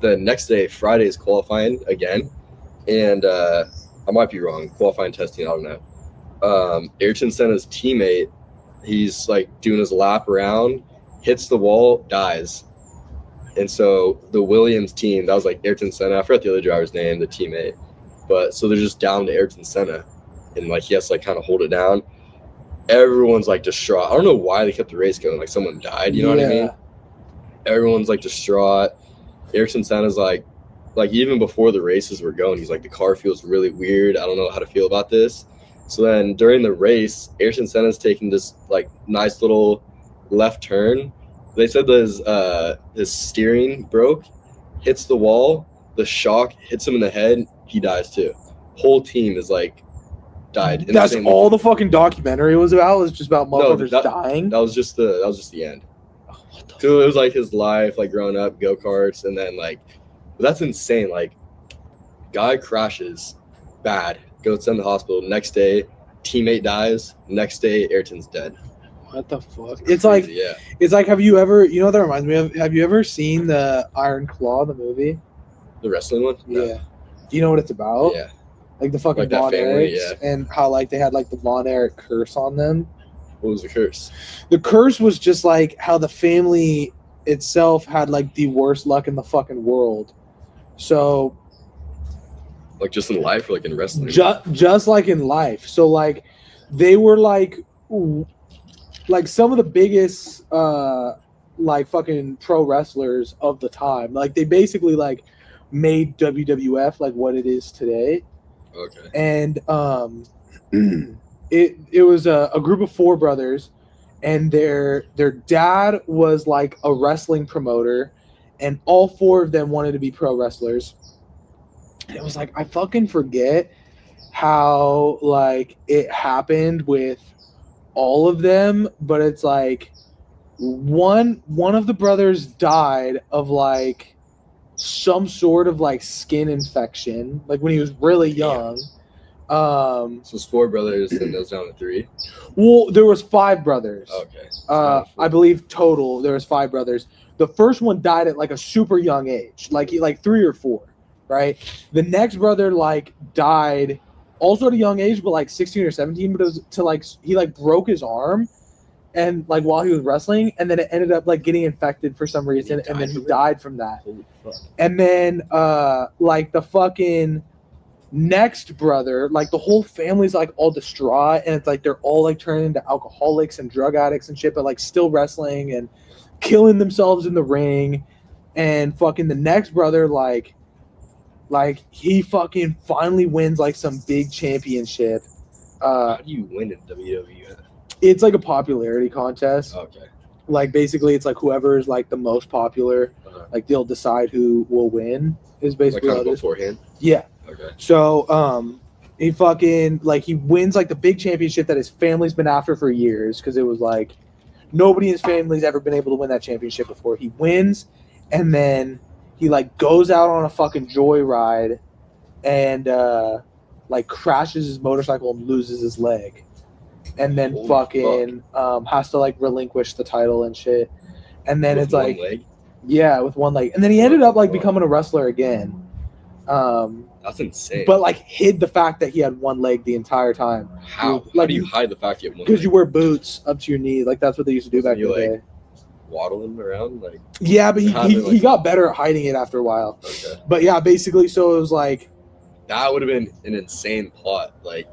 C: The next day, Friday is qualifying again, and I might be wrong. Qualifying testing, I don't know. Ayrton Senna's teammate, he's like doing his lap around, hits the wall, dies. And so the Williams team, that was like Ayrton Senna. I forgot the other driver's name, the teammate. But so they're just down to Ayrton Senna, and like he has to like kind of hold it down. Everyone's like distraught. I don't know why they kept the race going. Like someone died, you know what I mean? Everyone's like distraught. Ayrton Senna's like even before the races were going, he's like, the car feels really weird. I don't know how to feel about this. So then during the race, Ayrton Senna's taking this like nice little left turn. They said that his steering broke, hits the wall, the shock hits him in the head, he dies too. Whole team is like died. in the
A: That's
C: same-
A: all the fucking documentary was about. It was just about
C: No,
A: motherfuckers
C: that-
A: dying.
C: That was just the end.
A: Oh, what the
C: So it was like his life, like growing up, go karts, and then like, that's insane. Like, guy crashes, bad, goes to the hospital. Next day, teammate dies. Next day, Ayrton's dead.
A: What the fuck? It's like
C: Crazy, yeah.
A: it's like, have you ever? You know what that reminds me of? Have you ever seen the Iron Claw, the movie?
C: The wrestling one. No.
A: Yeah. Do you know what it's about?
C: Yeah.
A: Like the fucking
C: Like that
A: Von
C: family,
A: Erichs and how like they had like the Von Erich curse on them.
C: What was the curse?
A: The curse was just like how the family itself had like the worst luck in the fucking world. So
C: Like just in life or like in wrestling?
A: Just like in life. So like they were like some of the biggest like fucking pro wrestlers of the time. Like they basically like made WWF like what it is today.
C: Okay.
A: And it was a group of 4 brothers, and their dad was like a wrestling promoter, and all 4 of them wanted to be pro wrestlers. And it was like, I fucking forget how like it happened with all of them, but it's like one of the brothers died of like some sort of like skin infection, like when he was really young.
C: So it's 4 brothers, and those down to 3.
A: Well, there was 5 brothers.
C: Okay.
A: I believe total there was 5 brothers. The first one died at like a super young age, like 3 or 4, right? The next brother like died also at a young age, but like 16 or 17. But it was to like he like broke his arm, and like while he was wrestling, and then it ended up like getting infected for some reason, and then he died from that.
C: Holy fuck.
A: And then like the fucking next brother, like the whole family's like all distraught, and it's like they're all like turning into alcoholics and drug addicts and shit, but like still wrestling and killing themselves in the ring. And fucking the next brother like he fucking finally wins like some big championship.
C: How do you win in WWF?
A: It's like a popularity contest.
C: Okay.
A: Like basically it's like whoever is like the most popular, like they'll decide who will win is
C: Like
A: basically
C: kind
A: what
C: of
A: it is.
C: beforehand?
A: Yeah.
C: Okay.
A: So he fucking like he wins like the big championship that his family's been after for years, because it was like nobody in his family's ever been able to win that championship before. He wins, and then he like goes out on a fucking joyride and like crashes his motorcycle and loses his leg, and then
C: Holy
A: fucking has to like relinquish the title and shit. And then
C: With
A: it's
C: one
A: like
C: leg?
A: yeah, with one leg. And then he ended up like becoming a wrestler again.
C: That's insane.
A: But like hid the fact that he had one leg the entire time.
C: How? How
A: Like,
C: do you hide the fact you have one
A: Because
C: leg?
A: you wear boots up to your knee. Like that's what they used to do back in
C: You,
A: the
C: like,
A: day.
C: Waddling around? Like,
A: Yeah, but
C: how they,
A: he
C: like-
A: got better at hiding it after a while.
C: okay.
A: But yeah, basically, so it was like,
C: That would have been an insane plot. Like,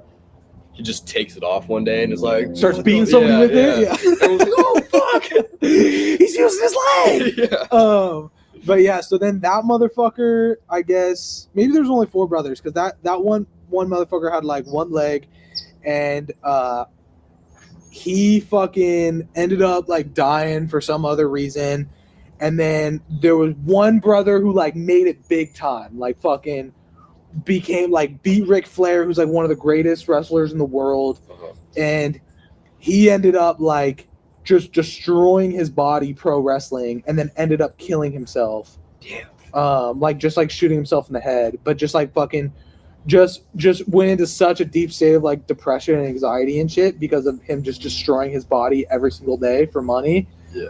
C: he just takes it off one day and is like...
A: starts beating somebody with it. Yeah.
C: Everyone's like, oh, fuck!
A: He's using his leg.
C: Yeah.
A: But yeah, so then that motherfucker, I guess maybe there's only 4 brothers, because that one motherfucker had like one leg, and he fucking ended up like dying for some other reason. And then there was one brother who like made it big time, like fucking became like beat Ric Flair, who's like one of the greatest wrestlers in the world.
C: Uh-huh.
A: And he ended up like just destroying his body pro wrestling, and then ended up killing himself.
C: Damn.
A: Like just like shooting himself in the head, but just like fucking just went into such a deep state of like depression and anxiety and shit because of him just destroying his body every single day for money.
C: Yeah.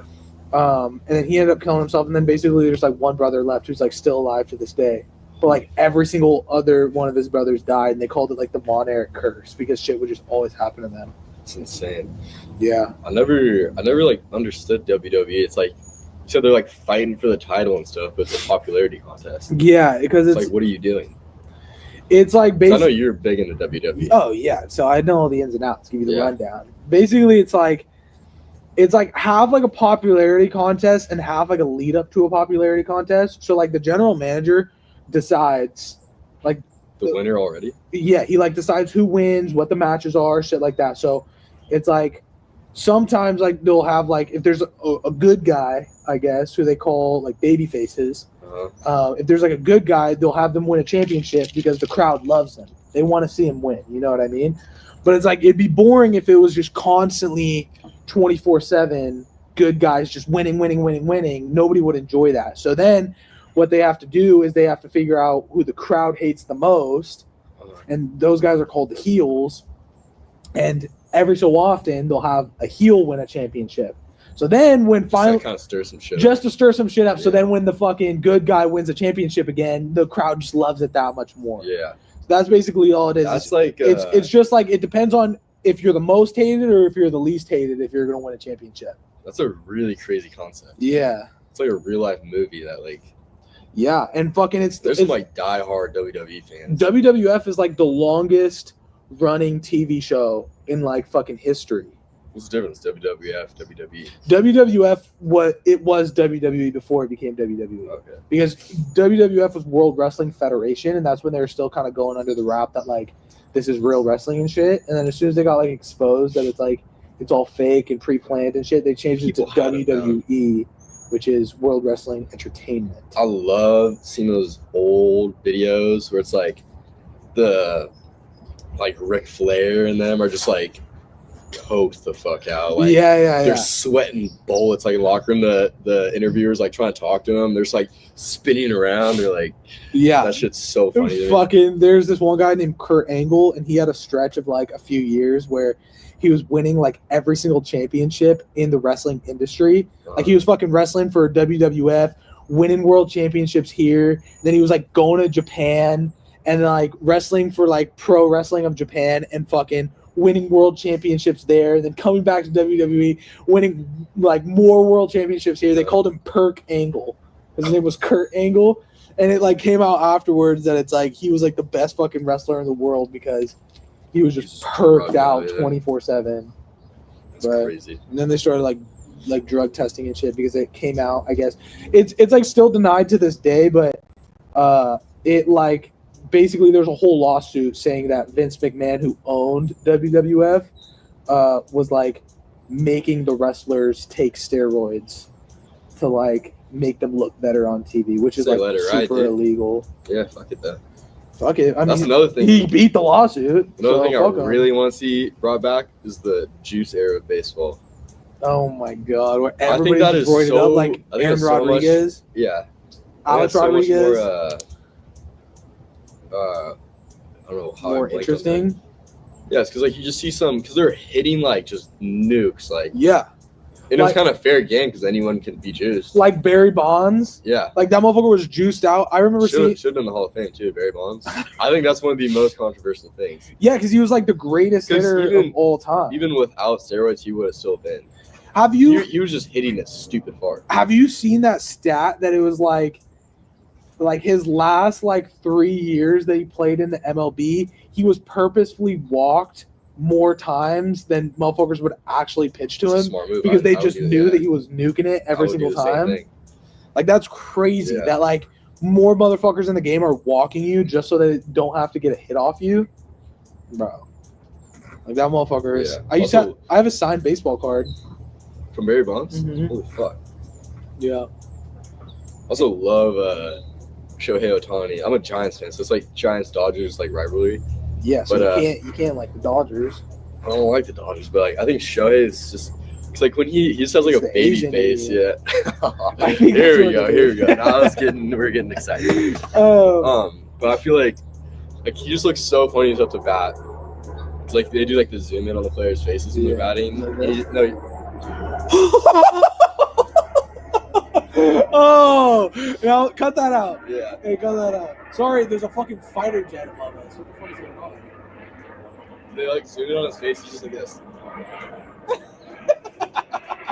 A: And then he ended up killing himself, and then basically there's like one brother left who's like still alive to this day. But like every single other one of his brothers died, and they called it like the Von Erich curse, because shit would just always happen to them.
C: It's insane.
A: Yeah.
C: I never like understood WWE. It's like, you said they're like fighting for the title and stuff, but it's a popularity contest.
A: Yeah, because
C: It's
A: it's
C: like, what are you doing?
A: it's like
C: 'Cause I
A: basically.
C: know you're big into WWE.
A: Oh yeah, so I know all the ins and outs. Give you the
C: Yeah.
A: rundown. Basically, it's like have like a popularity contest and have like a lead up to a popularity contest. So like the general manager decides, like,
C: The winner already?
A: yeah, he like decides who wins, what the matches are, shit like that. So it's like sometimes like they'll have like, if there's a good guy, I guess, who they call like baby faces. If there's like a good guy, they'll have them win a championship because the crowd loves them. They want to see him win. You know what I mean? But it's like, it'd be boring if it was just constantly 24/7 good guys just winning. Nobody would enjoy that. So then what they have to do is they have to figure out who the crowd hates the most. And those guys are called the heels. And every so often they'll have a heel win a championship. So then when finally,
C: kind of stir some shit.
A: just to stir some shit up. So
C: Yeah.
A: then when the fucking good guy wins a championship again, the crowd just loves it that much more.
C: Yeah.
A: That's basically all it is.
C: That's like
A: It's just like, it depends on if you're the most hated or if you're the least hated if you're going to win a championship.
C: that's a really crazy concept.
A: Yeah.
C: It's like a real life movie that like
A: Yeah, and fucking
C: There's some like diehard WWE fans.
A: WWF is like the longest running TV show in like fucking history.
C: What's the difference? WWF, WWE.
A: WWF was WWE before it became WWE.
C: Okay.
A: Because WWF was World Wrestling Federation, and that's when they were still kind of going under the wrap that like this is real wrestling and shit. And then as soon as they got like exposed that it's like it's all fake and pre-planned and shit, they changed it to
C: People had it
A: WWE, which is World Wrestling Entertainment.
C: I love seeing those old videos where it's like the like Ric Flair and them are just like coked the fuck out. Like they're sweating bullets like in the locker room. The interviewers like trying to talk to them. They're just like spinning around. They're like, that shit's so funny.
A: There's this one guy named Kurt Angle, and he had a stretch of like a few years where he was winning like every single championship in the wrestling industry. Like he was fucking wrestling for WWF, winning world championships here. Then he was like going to Japan and like wrestling for like Pro Wrestling of Japan and fucking winning world championships there. Then coming back to WWE, winning like more world championships here. They called him Perk Angle. His name was Kurt Angle. And it like came out afterwards that it's like he was like the best fucking wrestler in the world because he was just perked out 24/7.
C: That's crazy.
A: And then they started like drug testing and shit because it came out. I guess it's like still denied to this day, but it like basically there's a whole lawsuit saying that Vince McMahon, who owned WWF, was like making the wrestlers take steroids to like make them look better on TV, which is like super illegal.
C: Yeah, fuck it though.
A: Fuck it. I mean,
C: that's another thing.
A: He beat the lawsuit.
C: Another thing I really want to see brought back is the juice era of baseball.
A: Oh my god! Where
C: I think that is
A: so, it up like
C: Aaron
A: Rodriguez.
C: Alex
A: Rodriguez.
C: So I don't know how
A: more interesting.
C: Yeah, it's because like you just see some because they're hitting like just nukes, like and
A: like,
C: it's kind of fair game because anyone can be juiced.
A: Like Barry Bonds.
C: Yeah.
A: Like that motherfucker was juiced out. I remember seeing.
C: Should have been the Hall of Fame too, Barry Bonds. I think that's one of the most controversial things.
A: Yeah, because he was like the greatest hitter of all time.
C: Even without steroids, he would have still been.
A: Have you?
C: He was just hitting it stupid hard.
A: Have you seen that stat that it was like his last like 3 years that he played in the MLB, he was purposefully walked more times than motherfuckers would actually pitch to him because they just knew that he was nuking it every single time. Like that's crazy that like more motherfuckers in the game are walking you just so they don't have to get a hit off you, bro. Like that motherfucker is. I have a signed baseball card
C: from Barry Bonds.
A: Mm-hmm.
C: Holy fuck.
A: Yeah.
C: Also love Shohei Ohtani. I'm a Giants fan, so it's like Giants Dodgers like rivalry.
A: Yeah, so you can't like the Dodgers.
C: I don't like the Dodgers, but like I think Shohei is just it's like when he just has like a baby
A: Asian
C: face.
A: idiot.
C: Yeah. Here we go. Now we're getting excited. But I feel like he just looks so funny up to bat. It's like they do like the zoom in on the players' faces when they're batting.
A: Oh, no, cut that out.
C: Yeah.
A: Hey, cut that out. Sorry, there's a fucking fighter jet above us. What the fuck is going on?
C: They like zoom in on his face. He's just like this.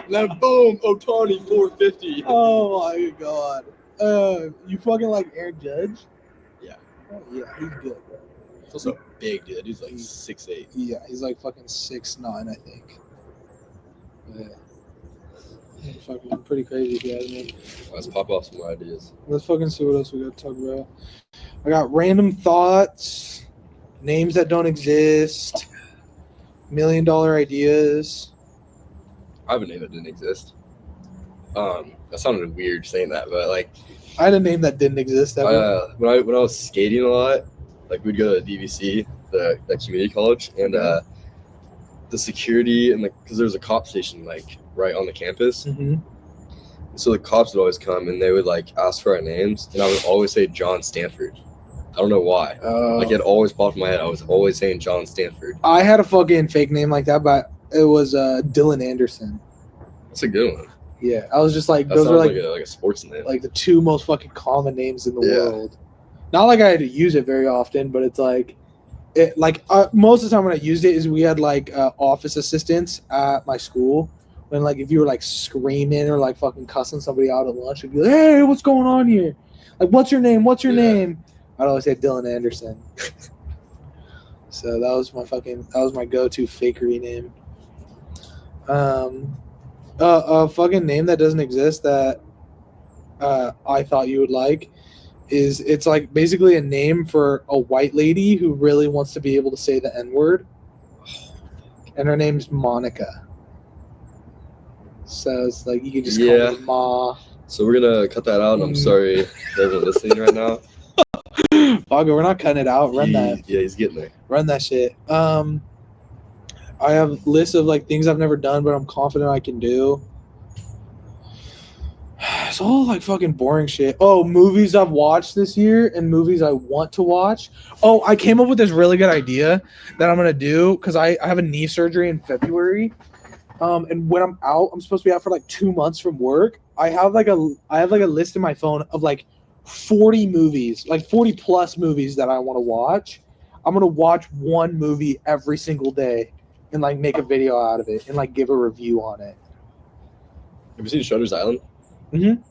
C: Then boom, Ohtani 450.
A: Oh my god. You fucking like Aaron Judge?
C: Yeah.
A: Oh, yeah, he's good, bro.
C: He's also big, dude. He's like 6'8".
A: Yeah, he's like fucking 6'9", I think. Yeah. Fucking pretty crazy, if you ask me.
C: Let's pop off some more ideas.
A: Let's fucking see what else we got to talk about. I got random thoughts, names that don't exist, $1 million ideas.
C: I have a name that didn't exist. That sounded weird saying that, but like
A: I had a name that didn't exist ever.
C: When I was skating a lot, like we'd go to DVC, the community college, and the security and because there was a cop station like right on the campus.
A: Mm-hmm.
C: So the cops would always come and they would like ask for our names, and I would always say John Stanford. I don't know why. Like it always popped in my head. I was always saying John Stanford.
A: I had a fucking fake name like that, but it was Dylan Anderson.
C: That's a good one.
A: Yeah, I was just like,
C: that
A: those are like
C: a sports name.
A: Like the two most fucking common names in the world. Not like I had to use it very often, but it's like, most of the time when I used it is we had like office assistants at my school. When like if you were like screaming or like fucking cussing somebody out at lunch, it'd be like, "Hey, what's going on here?" Like, what's your name? What's your
C: Yeah.
A: name? I'd always say Dylan Anderson. So that was my go-to fakery name. A fucking name that doesn't exist that I thought you would like is it's like basically a name for a white lady who really wants to be able to say the N-word. And her name's Monica. So it's like you can just call me Ma.
C: So we're gonna cut that out. I'm sorry those are listening right now.
A: Fogger, we're not cutting it out. Run that.
C: Yeah, he's getting there.
A: Run that shit. I have lists of like things I've never done, but I'm confident I can do. It's all like fucking boring shit. Oh, movies I've watched this year and movies I want to watch. Oh, I came up with this really good idea that I'm gonna do because I have a knee surgery in February. And when I'm out, I'm supposed to be out for like 2 months from work. I have like a list in my phone of like 40 movies, like 40 plus movies that I want to watch. I'm gonna watch one movie every single day and like make a video out of it and like give a review on it.
C: Have you seen Shutter's Island?
A: Mhm.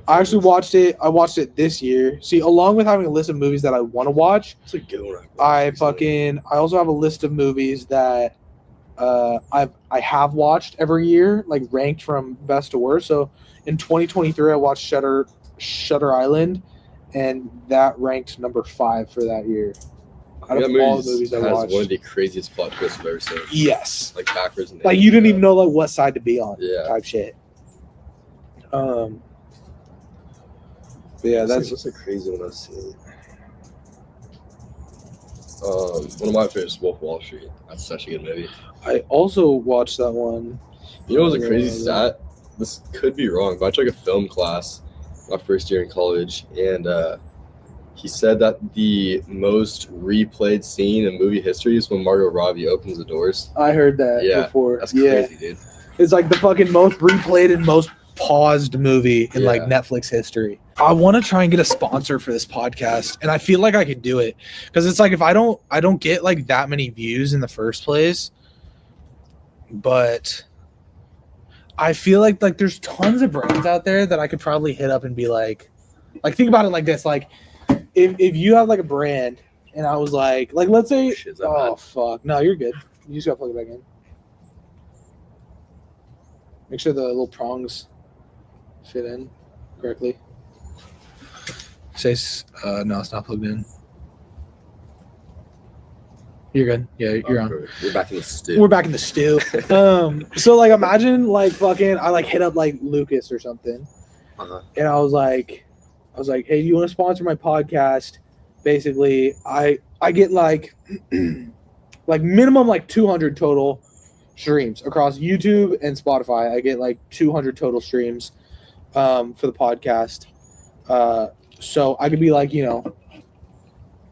A: I actually watched it. I watched it this year. See, along with having a list of movies that I want to watch,
C: It's a good one.
A: I also have a list of movies that I have watched every year, like ranked from best to worst. So in 2023, I watched Shutter Island, and that ranked number 5 for that year. Out of all the movies I watched,
C: one of the craziest plot twists I've ever seen.
A: Yes,
C: Like backwards and
A: like you didn't even know like what side to be on.
C: Yeah.
A: Type shit. But yeah,
C: what's a crazy one I've seen. One of my favorites is Wolf of Wall Street. That's such a good movie.
A: I also watched that one.
C: You know what's a crazy stat? This could be wrong, but I took a film class my first year in college, and he said that the most replayed scene in movie history is when Margot Robbie opens the doors.
A: I heard that before.
C: That's crazy, dude.
A: It's like the fucking most replayed and most paused movie in like Netflix history. I want to try and get a sponsor for this podcast, and I feel like I could do it because it's like if I don't get like that many views in the first place, but I feel like there's tons of brands out there that I could probably hit up and be like think about it like this, like if you have like a brand and I was like let's say fuck no, you're good, you just gotta plug it back in. Make sure the little prongs fit in correctly. Says no, it's not plugged in. You're good. Yeah, you're on.
C: We're back in the stew.
A: We're back in the stew. So like imagine like fucking I like hit up like Lucas or something. And I was like, hey, do you want to sponsor my podcast? Basically, I get like like minimum like 200 total streams across YouTube and Spotify. I get like 200 total streams for the podcast. So I could be like,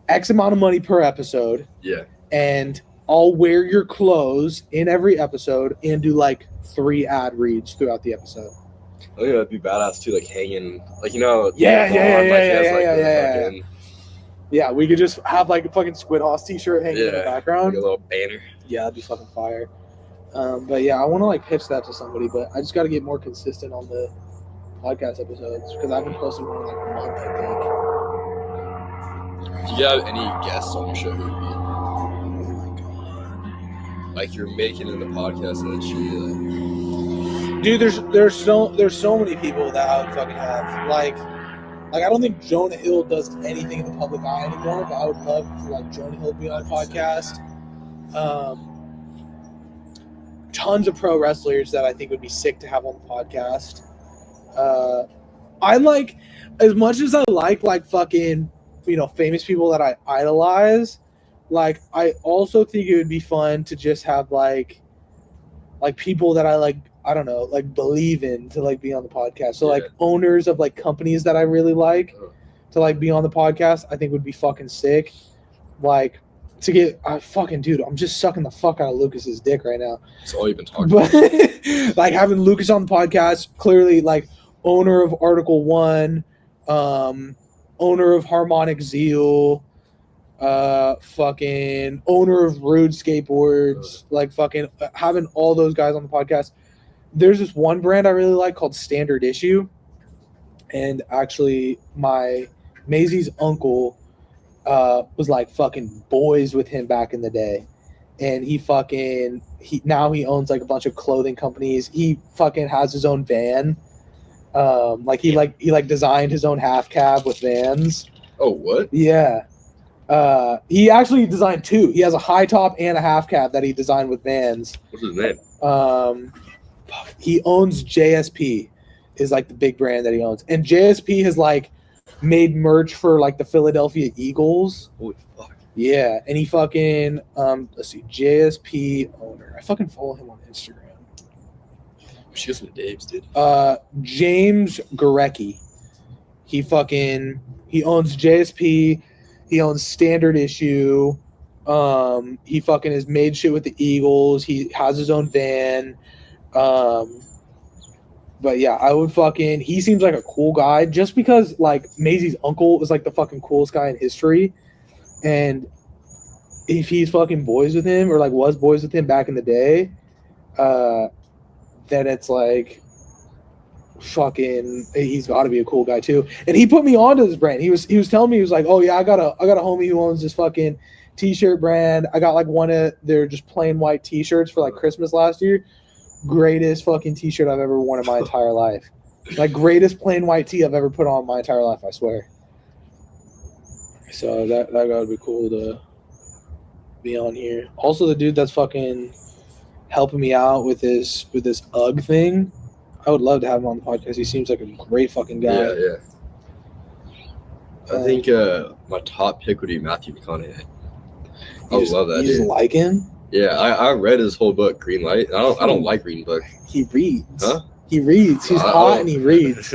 A: X amount of money per episode.
C: Yeah.
A: And I'll wear your clothes in every episode and do like 3 ad reads throughout the episode.
C: I think that'd be badass too, like hanging, like
A: Yeah, we could just have like a fucking Squid Hoss t-shirt hanging in the background.
C: Like a little banner.
A: Yeah, that'd be fucking fire. But yeah, I want to like pitch that to somebody, but I just got to get more consistent on the podcast episodes because I've been posting one like a month, I think.
C: Do you have any guests on your show who would be? Like you're making in the podcast and then shooting.
A: Dude, there's so many people that I would fucking have. Like I don't think Jonah Hill does anything in the public eye anymore, but I would love for like Jonah Hill to be on a podcast. Tons of pro wrestlers that I think would be sick to have on the podcast. I like, as much as I like fucking, famous people that I idolize, like I also think it would be fun to just have like people that I like, I don't know, like believe in to like be on the podcast. So like owners of like companies that I really like to like be on the podcast, I think would be fucking sick. Like to get fucking dude, I'm just sucking the fuck out of Lucas's dick right now.
C: That's all you've been talking about.
A: Like having Lucas on the podcast, clearly like owner of Article 1, owner of Harmonic Zeal, fucking owner of Rude Skateboards, like fucking having all those guys on the podcast. There's this one brand I really like called Standard Issue, And actually, my Maisie's uncle was like fucking boys with him back in the day. And he owns like a bunch of clothing companies. He fucking has his own van. He designed his own half cab with Vans.
C: Oh, what?
A: Yeah. He actually designed two. He has a high top and a half cab that he designed with Vans.
C: What's his name?
A: He owns JSP, is like the big brand that he owns. And JSP has like made merch for like the Philadelphia Eagles.
C: Holy fuck.
A: Yeah, and he fucking let's see, JSP owner. I fucking follow him on Instagram.
C: We should get some Daves, dude.
A: James Gorecki. He owns JSP. He owns Standard Issue. He fucking has made shit with the Eagles. He has his own van. But yeah, he seems like a cool guy just because like Maisie's uncle is like the fucking coolest guy in history. And if he's fucking boys with him or like was boys with him back in the day, then it's like fucking he's got to be a cool guy too. And he put me onto this brand. He was telling me, he was like, "Oh yeah, I got a homie who owns this fucking t-shirt brand. I got like one of their just plain white t-shirts for like Christmas last year. Greatest fucking t-shirt I've ever worn in my entire life. Like greatest plain white tee I've ever put on in my entire life, I swear." So that gotta be cool to be on here. Also, the dude that's fucking helping me out with this UGG thing, I would love to have him on the podcast. He seems like a great fucking guy.
C: Yeah. I think my top pick would be Matthew McConaughey. I would love that.
A: You just
C: dude.
A: like him?
C: Yeah, I read his whole book, Green Light. I don't like reading books.
A: He reads.
C: Huh?
A: He reads. He's hot and he reads.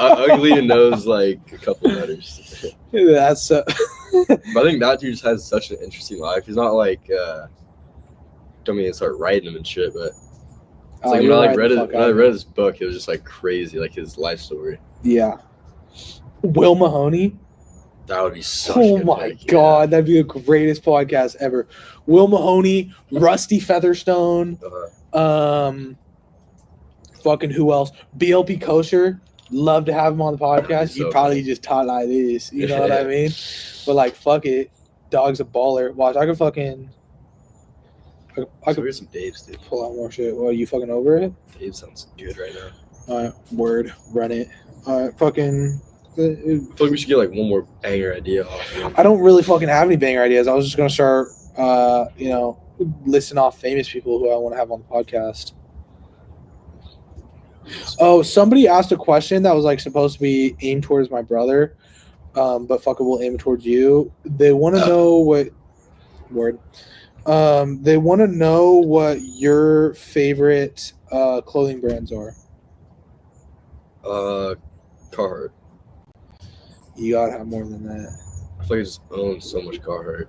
C: Ugly knows like a couple letters.
A: That's
C: But I think that dude just has such an interesting life. He's not like don't mean to start writing him and shit, but it's like when I read his book, it was just like crazy, like his life story.
A: Yeah. Will Mahoney.
C: That would be such
A: Oh
C: a
A: my
C: pick,
A: god, that'd be the greatest podcast ever. Will Mahoney, Rusty Featherstone, fucking who else? BLP Kosher. Love to have him on the podcast. He'd probably just talk like this, you know what I mean? But like, fuck it, dog's a baller. Watch, I could
C: here's some Daves, dude.
A: pull out more shit. Well, you fucking over it?
C: Dave sounds good right now.
A: All right, word, run it. All right, fucking.
C: I feel like we should get like one more banger idea off. You know?
A: I don't really fucking have any banger ideas. I was just gonna start, listing off famous people who I want to have on the podcast. Oh, somebody asked a question that was like supposed to be aimed towards my brother, but fuck it, we'll aim it towards you. They want to know what word. They want to know what your favorite clothing brands are.
C: Carhartt.
A: You gotta have more than that.
C: I feel like I just own so much Carhartt.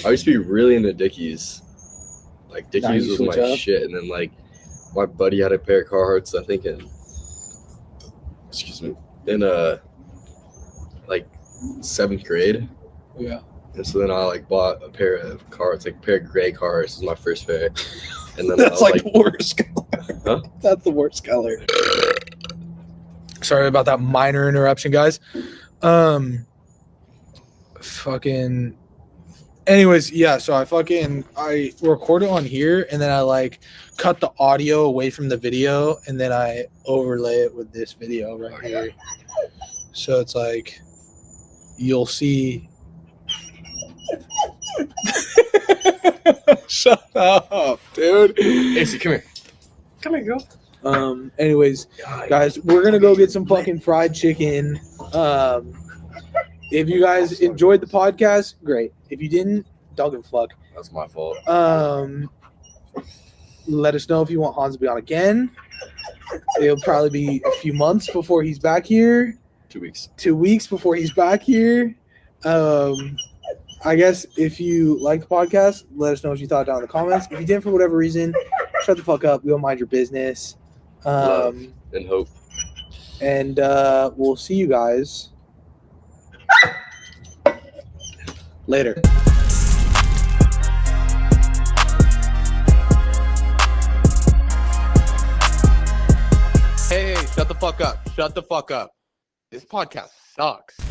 C: I used to be really into Dickies. Like
A: Now
C: Dickies
A: you
C: was
A: switch
C: my
A: up?
C: shit, and then like my buddy had a pair of Carhartts. I think in like 7th grade.
A: Yeah.
C: And so then I like bought a pair of Carhartts, like a pair of gray Carhartts. This is my first pair. And then
A: That's
C: I was
A: like the worst color.
C: Huh?
A: That's the worst color. Sorry about that minor interruption, guys. Fucking. Anyways, yeah. So I record it on here, and then I like cut the audio away from the video, and then I overlay it with this video right here. So it's like you'll see. Shut up, dude.
C: AC, come here. Come here, girl.
A: Anyways, guys, we're gonna go get some fucking fried chicken. If you guys enjoyed the podcast, great. If you didn't, don't give a fuck.
C: That's my fault.
A: Let us know if you want Hans to be on again. It'll probably be a few months before he's back here.
C: 2 weeks.
A: 2 weeks before he's back here. I guess if you like the podcast, let us know what you thought down in the comments. If you didn't for whatever reason, shut the fuck up. We don't mind your business.
C: Love and hope.
A: And we'll see you guys later.
B: Hey, shut Shut the fuck up. Shut the fuck up. This podcast sucks.